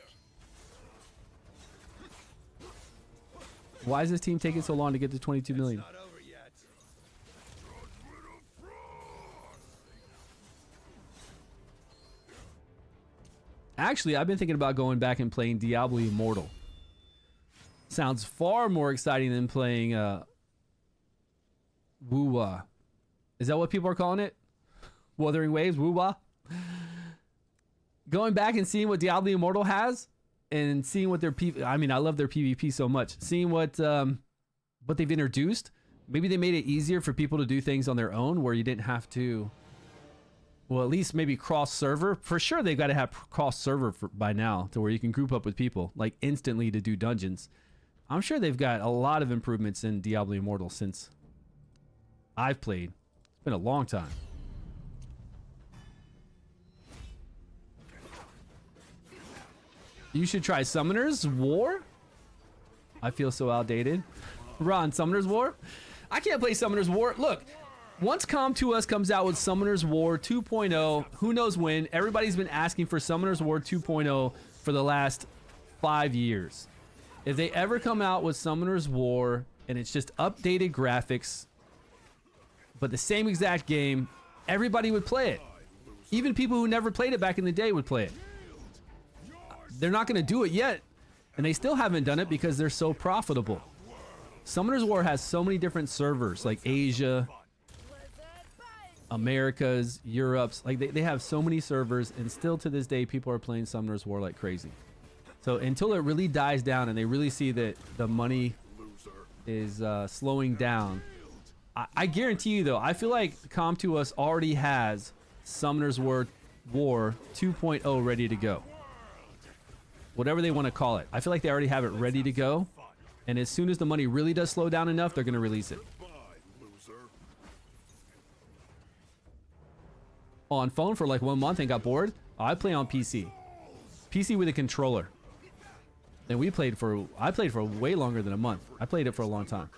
Why is this team taking so long to get to 22 million? Actually, I've been thinking about going back and playing Diablo Immortal. Sounds far more exciting than playing Woo-Wah. Is that what people are calling it? Wuthering Waves, Woo-Wah? Going back and seeing what Diablo Immortal has, and seeing what their I mean, I love their PvP so much. Seeing what they've introduced. Maybe they made it easier for people to do things on their own, where you didn't have to. Well, at least maybe cross server. For sure, they've got to have cross server by now, to where you can group up with people like instantly to do dungeons. I'm sure they've got a lot of improvements in Diablo Immortal since I've played. It's been a long time. You should try Summoner's War. I feel so outdated. Ron, Summoner's War? I can't play Summoner's War. Look. Once Com2Us comes out with Summoner's War 2.0, who knows when, everybody's been asking for Summoner's War 2.0 for the last 5 years. If they ever come out with Summoner's War and it's just updated graphics, but the same exact game, everybody would play it. Even people who never played it back in the day would play it. They're not going to do it yet, and they still haven't done it because they're so profitable. Summoner's War has so many different servers, like Asia, Americas, Europe's, like they have so many servers, and still to this day people are playing Summoner's War like crazy. So until it really dies down and they really see that the money is slowing down, I guarantee you though, I feel like Com2Us already has Summoner's War 2.0 ready to go. Whatever they want to call it. I feel like they already have it ready to go, and as soon as the money really does slow down enough, they're going to release it. On phone for like 1 month and got bored. I play on PC with a controller, and I played for way longer than a month. I played it for a long time.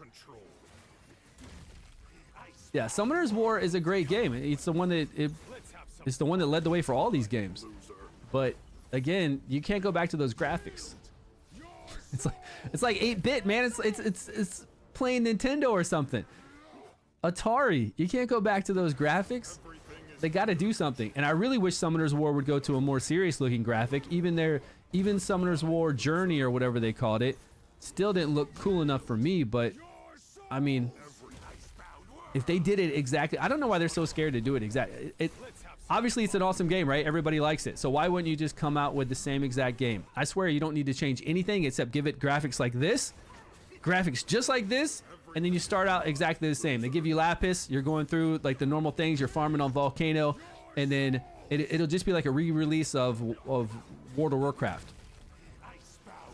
Yeah, Summoner's War is a great game. It's the one that It's the one that led the way for all these games. But again, you can't go back to those graphics. It's like 8-bit, man. It's playing Nintendo or something. Atari, you can't go back to those graphics. They got to do something. And I really wish Summoner's War would go to a more serious looking graphic. Even Summoner's War Journey or whatever they called it still didn't look cool enough for me. But I mean, if they did it exactly, I don't know why they're so scared to do it exactly. Obviously it's an awesome game, right? Everybody likes it. So why wouldn't you just come out with the same exact game? I swear you don't need to change anything except give it graphics like this, graphics just like this, and then you start out exactly the same. They give you Lapis, you're going through like the normal things, you're farming on Volcano, and then it'll just be like a re-release of World of Warcraft.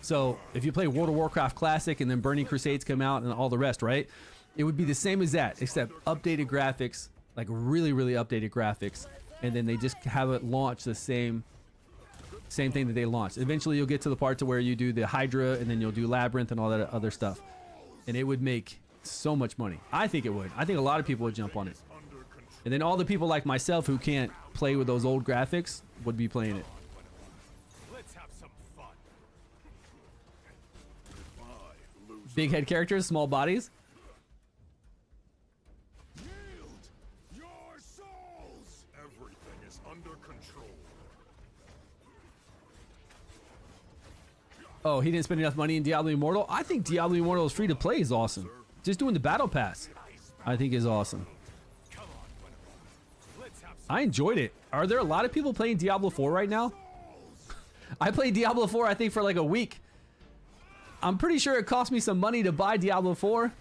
So if you play World of Warcraft Classic and then Burning Crusades come out and all the rest, right? It would be the same as that, except updated graphics, like really, really updated graphics. And then they just have it launch the same thing that they launched. Eventually you'll get to the part to where you do the Hydra and then you'll do Labyrinth and all that other stuff. And it would make so much money. I think it would. I think a lot of people would jump on it. And then all the people like myself who can't play with those old graphics would be playing it. Big head characters, small bodies. Oh, he didn't spend enough money in Diablo Immortal. I think Diablo Immortal is free to play is awesome. Just doing the battle pass, I think is awesome. I enjoyed it. Are there a lot of people playing Diablo 4 right now? I played Diablo 4, I think, for like a week. I'm pretty sure it cost me some money to buy Diablo 4.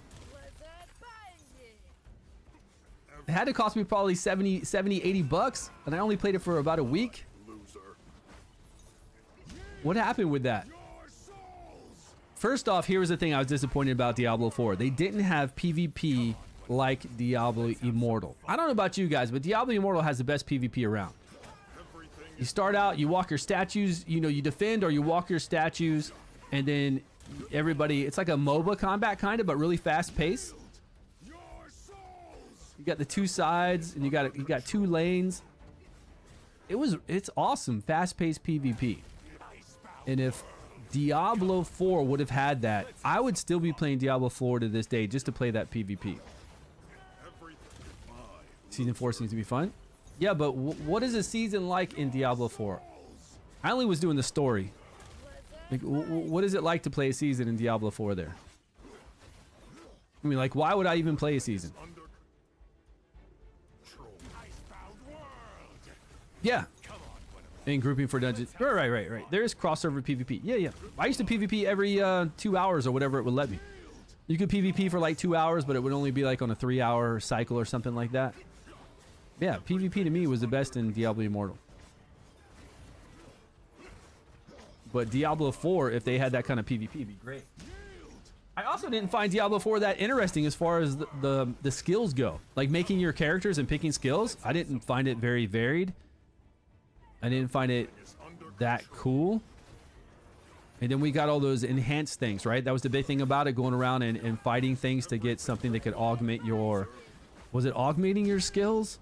It had to cost me probably 70, 80 bucks, and I only played it for about a week. What happened with that? First off, here was the thing I was disappointed about Diablo 4. They didn't have PvP like Diablo Immortal. I don't know about you guys, but Diablo Immortal has the best PvP around. You start out, you walk your statues, you know, you defend or you walk your statues, and then everybody, it's like a MOBA combat kind of, but really fast pace. You got the two sides and you got two lanes. It's awesome, fast-paced PvP. And if Diablo 4 would have had that, I would still be playing Diablo 4 to this day just to play that PvP. Season 4 seems to be fun. Yeah, but what is a season like in Diablo 4? I only was doing the story. Like, what is it like to play a season in Diablo 4 there? I mean, like, why would I even play a season? Yeah. And grouping for dungeons. Right. There's crossover PvP. Yeah. I used to PvP every 2 hours or whatever it would let me. You could PvP for like 2 hours, but it would only be like on a 3-hour cycle or something like that. Yeah, PvP to me was the best in Diablo Immortal. But Diablo 4, if they had that kind of PvP, it'd be great. I also didn't find Diablo 4 that interesting as far as the skills go. Like making your characters and picking skills. I didn't find it very varied. I didn't find it that cool. And then we got all those enhanced things, right? That was the big thing about it, going around and fighting things to get something that could augment your... Was it augmenting your skills?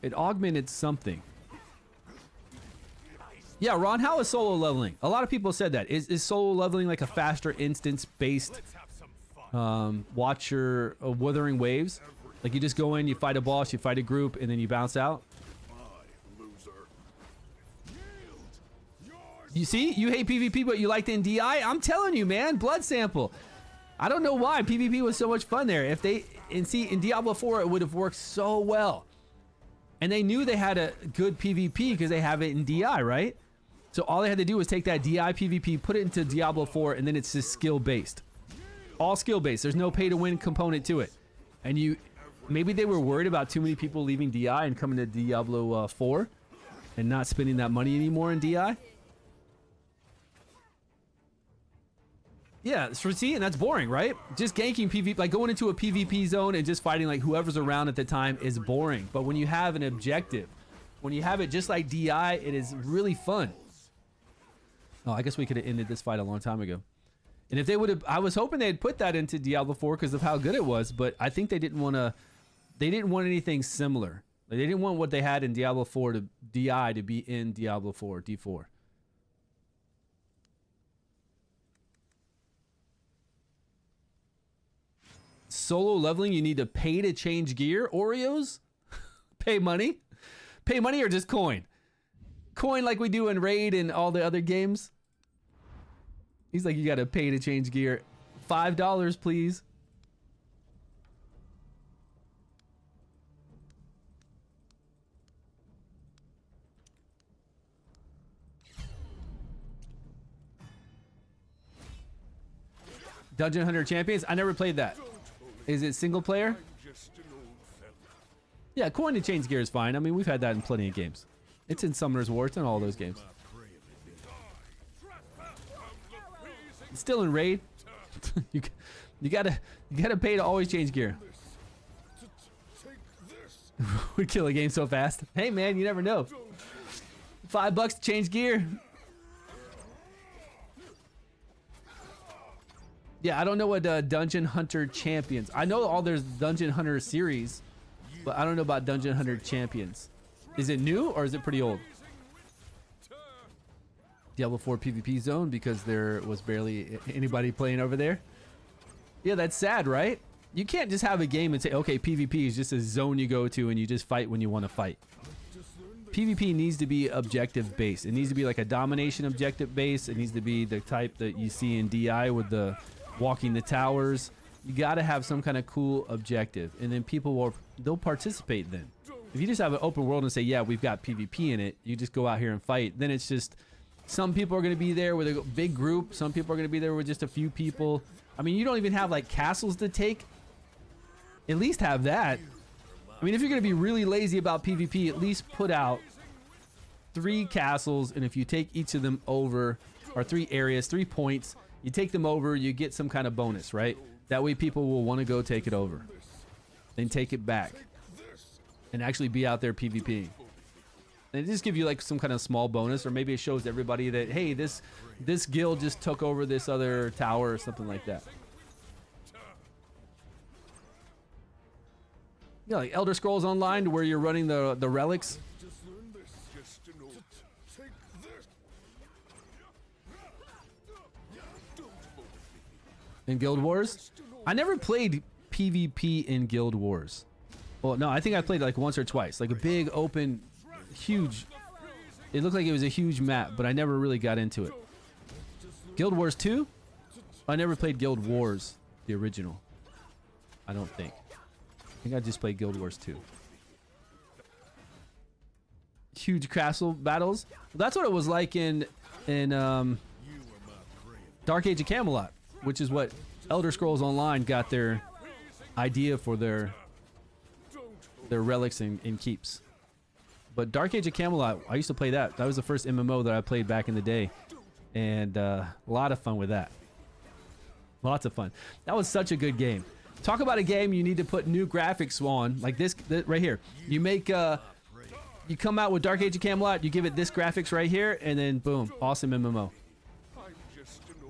It augmented something. Yeah, Ron, how is solo leveling? A lot of people said that. Is solo leveling like a faster instance-based watch your Wuthering Waves? Like you just go in, you fight a boss, you fight a group, and then you bounce out? You see? You hate PvP, but you liked it in DI? I'm telling you, man. Blood Sample. I don't know why. PvP was so much fun there. If they... And see, in Diablo 4, it would have worked so well. And they knew they had a good PvP because they have it in DI, right? So all they had to do was take that DI PvP, put it into Diablo 4, and then it's just skill-based. All skill-based. There's no pay-to-win component to it. And you... Maybe they were worried about too many people leaving DI and coming to Diablo 4 and not spending that money anymore in DI. Yeah, so see, and that's boring, right? Just ganking PvP, like going into a PvP zone and just fighting like whoever's around at the time is boring. But when you have an objective, when you have it just like DI, it is really fun. Oh, I guess we could have ended this fight a long time ago. And if they would have, I was hoping they'd put that into Diablo 4 because of how good it was, but I think they didn't want to, they didn't want anything similar. Like, they didn't want what they had in Diablo 4 to DI to be in Diablo 4 D4. Solo leveling, you need to pay to change gear. Oreos? Pay money? Pay money or just coin? Coin like we do in Raid and all the other games. He's like, you gotta pay to change gear. $5, please. Dungeon Hunter Champions? I never played that. Is it single player? Yeah, coin to change gear is fine. I mean, we've had that in plenty of games. It's in Summoner's War. It's in all those games. It's still in Raid. you gotta pay to always change gear. We'd kill a game so fast. Hey man, you never know. $5 to change gear. Yeah, I don't know what Dungeon Hunter Champions. I know all there's Dungeon Hunter series, but I don't know about Dungeon Hunter Champions. Is it new or is it pretty old? Diablo 4 PvP zone because there was barely anybody playing over there. Yeah, that's sad, right? You can't just have a game and say, okay, PvP is just a zone you go to and you just fight when you want to fight. PvP needs to be objective based. It needs to be like a domination objective base. It needs to be the type that you see in DI with the walking the towers. You got to have some kind of cool objective, and then they'll participate. Then if you just have an open world and say, yeah, we've got PvP in it, you just go out here and fight, then it's just some people are going to be there with a big group, some people are going to be there with just a few people. I mean, you don't even have like castles to take. At least have that. I mean, if you're going to be really lazy about PvP, at least put out 3 castles, and if you take each of them over, or 3 areas, 3 points, you take them over, you get some kind of bonus, right? That way people will want to go take it over and take it back and actually be out there PvPing. And it just give you like some kind of small bonus, or maybe it shows everybody that, hey, this guild just took over this other tower or something like that. Yeah, like Elder Scrolls Online, where you're running the relics. In Guild Wars? I never played PvP in Guild Wars. Well, no, I think I played like once or twice. Like a big, open, huge... It looked like it was a huge map, but I never really got into it. Guild Wars 2? I never played Guild Wars, the original. I don't think. I think I just played Guild Wars 2. Huge castle battles. Well, that's what it was like in Dark Age of Camelot, which is what Elder Scrolls Online got their idea for their relics and keeps. But Dark Age of Camelot, I used to play that. That was the first MMO that I played back in the day, and a lot of fun with that. Lots of fun. That was such a good game. Talk about a game you need to put new graphics on, like this right here. You make you come out with Dark Age of Camelot, you give it this graphics right here, and then boom, awesome MMO.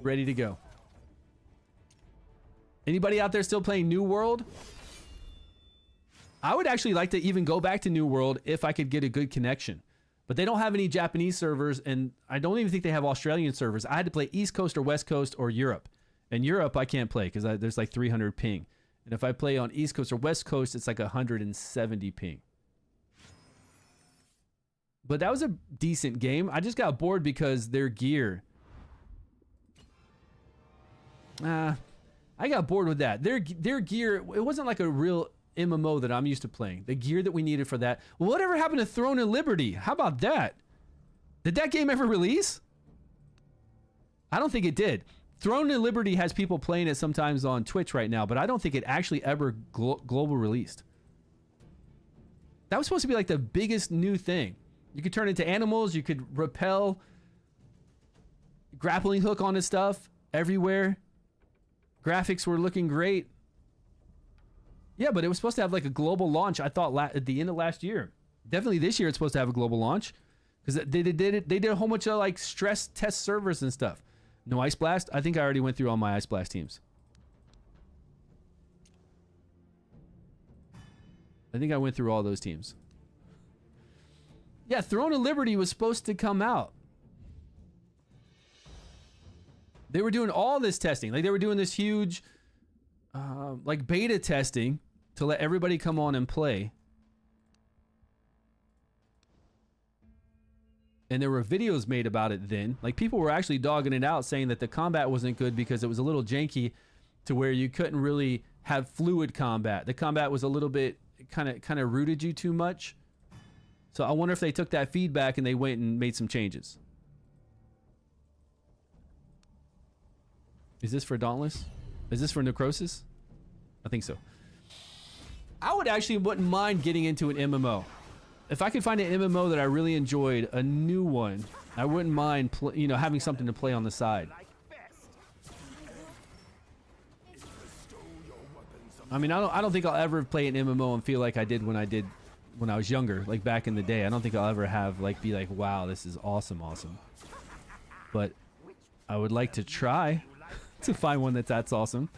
Ready to go. Anybody out there still playing New World? I would actually like to even go back to New World if I could get a good connection. But they don't have any Japanese servers, and I don't even think they have Australian servers. I had to play East Coast or West Coast or Europe. And Europe, I can't play because there's like 300 ping. And if I play on East Coast or West Coast, it's like 170 ping. But that was a decent game. I just got bored because their gear... I got bored with that. Their gear, it wasn't like a real MMO that I'm used to playing. The gear that we needed for that. Well, whatever happened to Throne of Liberty? How about that? Did that game ever release? I don't think it did. Throne of Liberty has people playing it sometimes on Twitch right now, but I don't think it actually ever global released. That was supposed to be like the biggest new thing. You could turn into animals, you could rappel, grappling hook onto stuff everywhere. Graphics were looking great. Yeah, but it was supposed to have like a global launch, I thought, at the end of last year. Definitely this year it's supposed to have a global launch. Because they did a whole bunch of like stress test servers and stuff. No Ice Blast? I think I already went through all my Ice Blast teams. I think I went through all those teams. Yeah, Throne of Liberty was supposed to come out. They were doing all this testing. Like, they were doing this huge, like, beta testing to let everybody come on and play. And there were videos made about it then. Like, people were actually dogging it out, saying that the combat wasn't good because it was a little janky to where you couldn't really have fluid combat. The combat was a little bit, kind of rooted you too much. So I wonder if they took that feedback and they went and made some changes. Is this for Dauntless? Is this for Necrosis? I think so. I would actually wouldn't mind getting into an MMO. If I could find an MMO that I really enjoyed, a new one, I wouldn't mind, you know, having something to play on the side. I mean, I don't think I'll ever play an MMO and feel like I did when I was younger, like back in the day. I don't think I'll ever have like be like, wow, this is awesome. But I would like to try to find one that's awesome.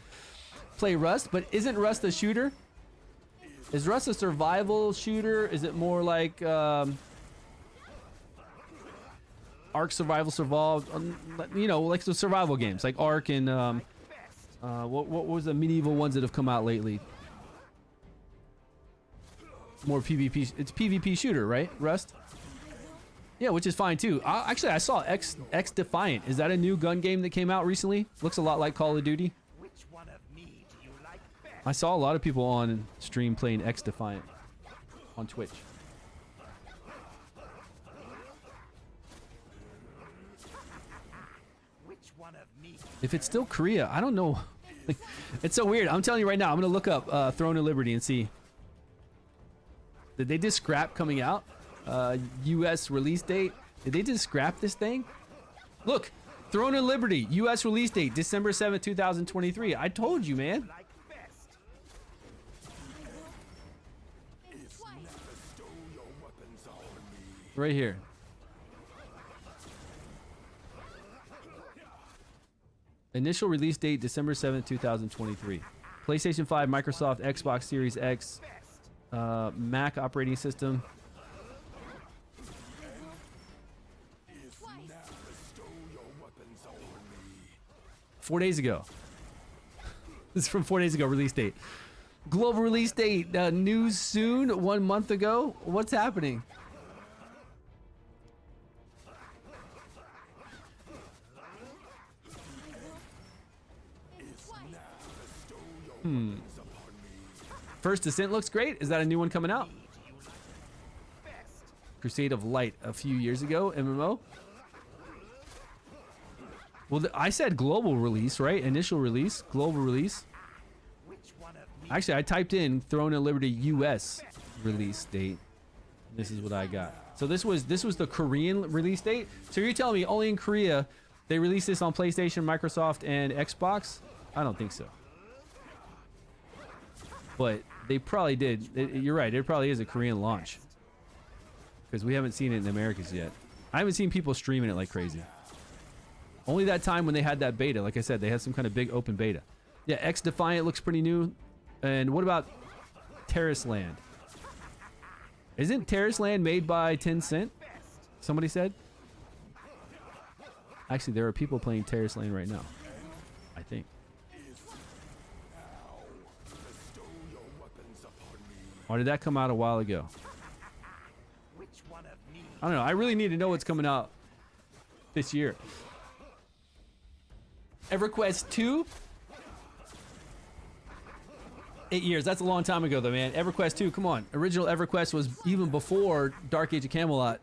Play Rust, but isn't Rust a shooter? Is Rust a survival shooter? Is it more like Ark survival, you know, like the survival games, like Ark and what was the medieval ones that have come out lately? More PvP. It's PvP shooter, right? Rust. Yeah, which is fine too. Actually, I saw X Defiant. Is that a new gun game that came out recently? Looks a lot like Call of Duty. I saw a lot of people on stream playing X Defiant on Twitch. If it's still Korea, I don't know. It's so weird. I'm telling you right now, I'm gonna look up Throne of Liberty and see. Did they just scrap coming out? US release date. Did they just scrap this thing? Look, Throne of Liberty, US release date, December 7th, 2023. I told you, man. Right here. Initial release date, December 7th, 2023. PlayStation 5, Microsoft, Xbox Series X, Mac operating system. Four days ago. This is from 4 days ago, release date. Global release date, news soon, 1 month ago. What's happening? First Descent looks great. Is that a new one coming out? Crusade of Light a few years ago, MMO. Well, I said global release, right? Initial release, global release. Actually, I typed in Throne of Liberty US release date. This is what I got. So this was the Korean release date. So you're telling me only in Korea they released this on PlayStation, Microsoft, and Xbox? I don't think so. But they probably did. You're right. It probably is a Korean launch. Because we haven't seen it in the Americas yet. I haven't seen people streaming it like crazy. Only that time when they had that beta. Like I said, they had some kind of big open beta. Yeah, X Defiant looks pretty new. And what about Terrace Land? Isn't Terrace Land made by Tencent? Somebody said? Actually, there are people playing Terrace Land right now. I think. Or did that come out a while ago? I don't know. I really need to know what's coming out this year. EverQuest 2? 8 years. That's a long time ago, though, man. EverQuest 2, come on. Original EverQuest was even before Dark Age of Camelot.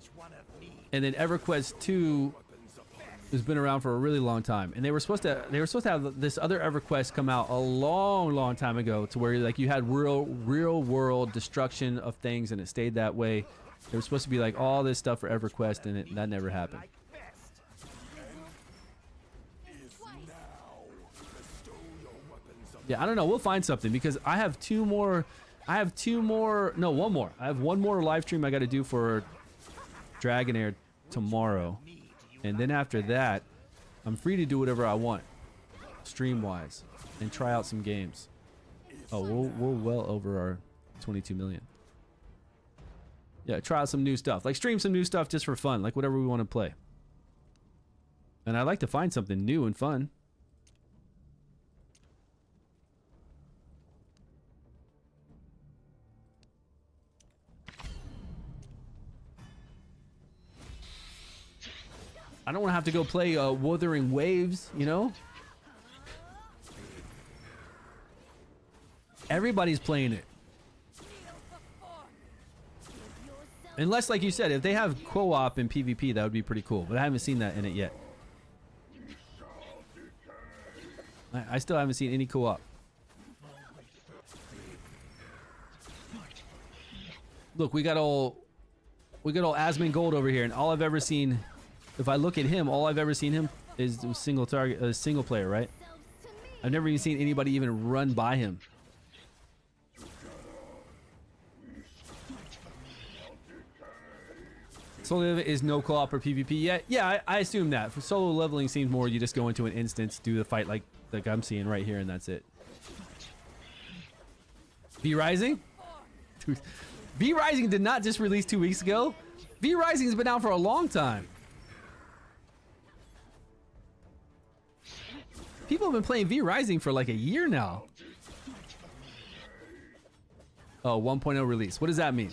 And then EverQuest 2 has been around for a really long time. And they were supposed to have this other EverQuest come out a long time ago, to where like you had real world destruction of things, and it stayed that way. There was supposed to be like all this stuff for EverQuest, and that never happened. Yeah, I don't know. We'll find something, because I have one more. I have one more live stream I got to do for Dragonheir tomorrow. And then after that, I'm free to do whatever I want, stream-wise, and try out some games. Oh, we're well over our 22 million. Yeah, try out some new stuff. Like stream some new stuff just for fun, like whatever we want to play. And I like to find something new and fun. I don't want to have to go play Wuthering Waves, you know? Everybody's playing it. Unless, like you said, if they have co-op and PvP, that would be pretty cool. But I haven't seen that in it yet. I still haven't seen any co-op. Look, we got old Asmongold Gold over here, and all I've ever seen, if I look at him, all I've ever seen him is single target, single player, right? I've never even seen anybody even run by him. Solo is no co-op or PvP yet. Yeah, I assume that. For solo leveling seems more you just go into an instance, do the fight like I'm seeing right here, and that's it. V Rising? Dude, V Rising did not just release 2 weeks ago. V Rising's been out for a long time. People have been playing V Rising for like a year now. Oh, 1.0 release. What does that mean?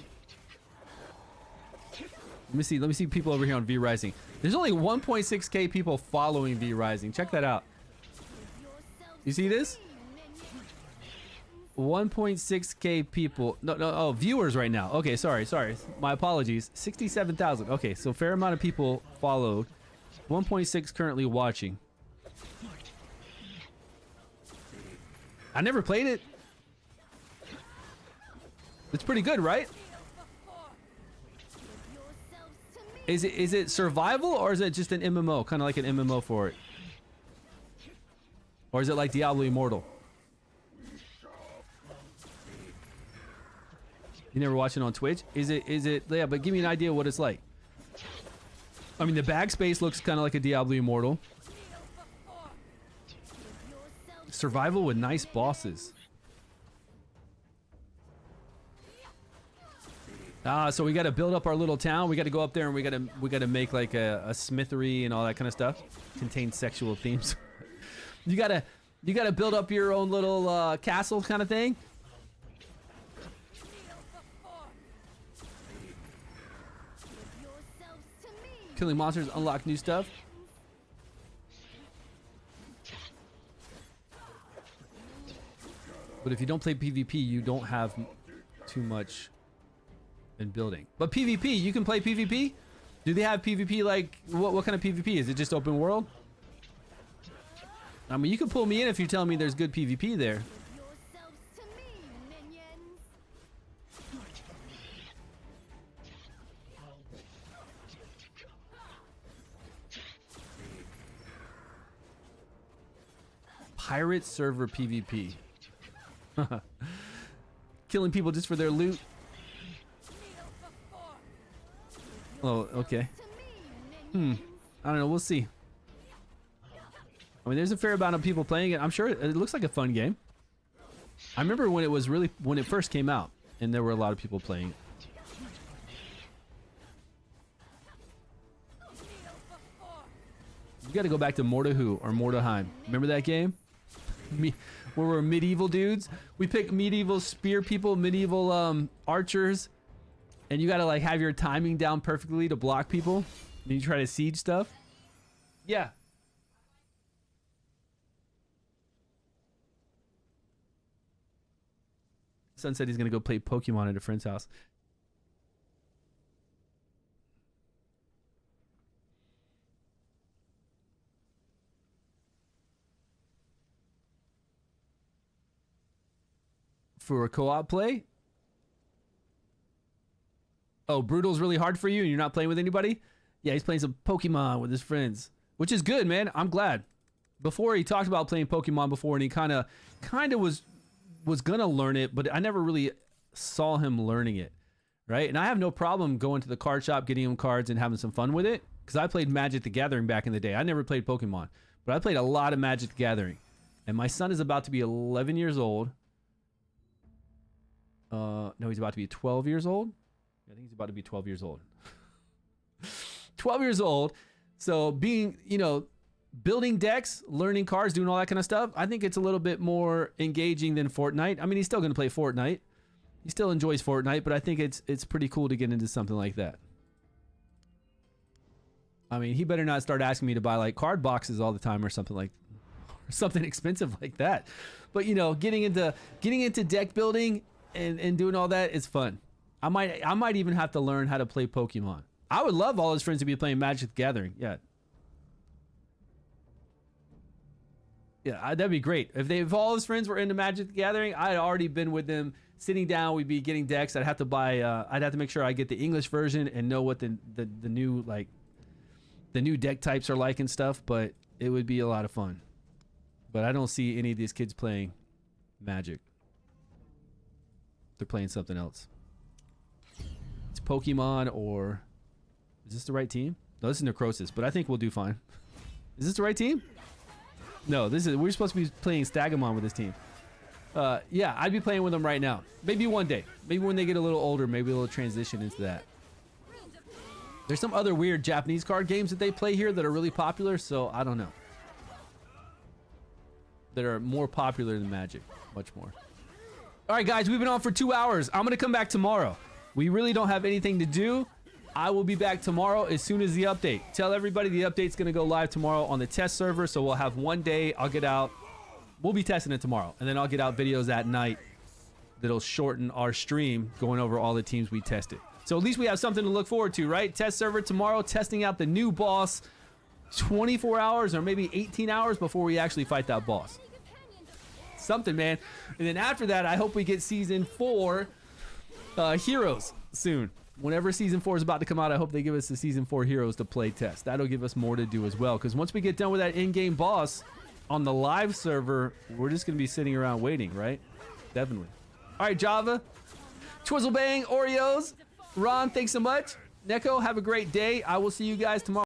Let me see people over here on V Rising. There's only 1.6k people following V Rising. Check that out. You see this? 1.6k people. No, viewers right now. Okay, sorry. My apologies. 67,000. Okay, so fair amount of people followed. 1.6 currently watching. I never played it. It's pretty good, right? Is it survival or is it just an MMO? Kind of like an MMO for it. Or is it like Diablo Immortal? You never watch it on Twitch? Is it yeah, but give me an idea what it's like. I mean, the bag space looks kind of like a Diablo Immortal. Survival with nice bosses. So we got to build up our little town. We got to go up there and we got to make like a smithery and all that kind of stuff. Contains sexual themes. You gotta build up your own little castle kind of thing. Killing monsters, unlock new stuff. But if you don't play PvP, you don't have too much in building. But PvP, you can play PvP? Do they have PvP like, what kind of PvP? Is it just open world? I mean, you can pull me in if you're telling me there's good PvP there. Pirate server PvP. Killing people just for their loot. Oh, okay. I don't know. We'll see. I mean, there's a fair amount of people playing it. I'm sure it looks like a fun game. I remember when it first came out, and there were a lot of people playing it. You got to go back to Mordahu or Mordaheim. Remember that game? Where we're medieval dudes. We pick medieval spear people, medieval archers. And you gotta like have your timing down perfectly to block people. And you try to siege stuff. Yeah. Son said he's gonna go play Pokemon at a friend's house. For a co-op play? Oh, Brutal's really hard for you and you're not playing with anybody? Yeah, he's playing some Pokemon with his friends, which is good, man. I'm glad. Before he talked about playing Pokemon before, and he kind of was gonna learn it, but I never really saw him learning it, right? And I have no problem going to the card shop, getting him cards, and having some fun with it, because I played Magic the Gathering back in the day. I never played Pokemon, but I played a lot of Magic the Gathering. And my son is about to be 11 years old. No, he's about to be 12 years old. I think he's about to be 12 years old. 12 years old. So being, you know, building decks, learning cards, doing all that kind of stuff, I think it's a little bit more engaging than Fortnite. I mean, he's still going to play Fortnite. He still enjoys Fortnite, but I think it's pretty cool to get into something like that. I mean, he better not start asking me to buy like card boxes all the time or something expensive like that. But you know, getting into deck building and doing all that is fun. I might even have to learn how to play Pokemon. I would love all his friends to be playing Magic the Gathering. Yeah. Yeah, that'd be great. If all his friends were into Magic the Gathering, I'd already been with them sitting down. We'd be getting decks. I'd have to buy. I'd have to make sure I get the English version and know what the new the new deck types are like and stuff. But it would be a lot of fun. But I don't see any of these kids playing Magic. They're playing something else. It's Pokemon or is this the right team? No, this is Necrosis, but I think we'll do fine. Is this the right team? No, we're supposed to be playing Stagamon with this team. Yeah, I'd be playing with them right now. Maybe one day. Maybe when they get a little older, maybe they'll transition into that. There's some other weird Japanese card games that they play here that are really popular, so I don't know. That are more popular than Magic, much more. All right, guys, we've been on for 2 hours. I'm gonna come back tomorrow. We really don't have anything to do. I will be back tomorrow as soon as the update. Tell everybody the update's gonna go live tomorrow on the test server, so we'll have one day. I'll get out. We'll be testing it tomorrow, and then I'll get out videos at night that'll shorten our stream going over all the teams we tested. So at least we have something to look forward to, right? Test server tomorrow, testing out the new boss 24 hours or maybe 18 hours before we actually fight that boss. Something, man. And then after that, I hope we get season 4 heroes soon. Whenever season 4 is about to come out, I hope they give us the season 4 heroes to play test. That'll give us more to do as well, because once we get done with that in-game boss on the live server, we're just gonna be sitting around waiting, right? Definitely. All right, Java, Twizzle Bang, Oreos, Ron, thanks so much. Neko, have a great day. I will see you guys tomorrow.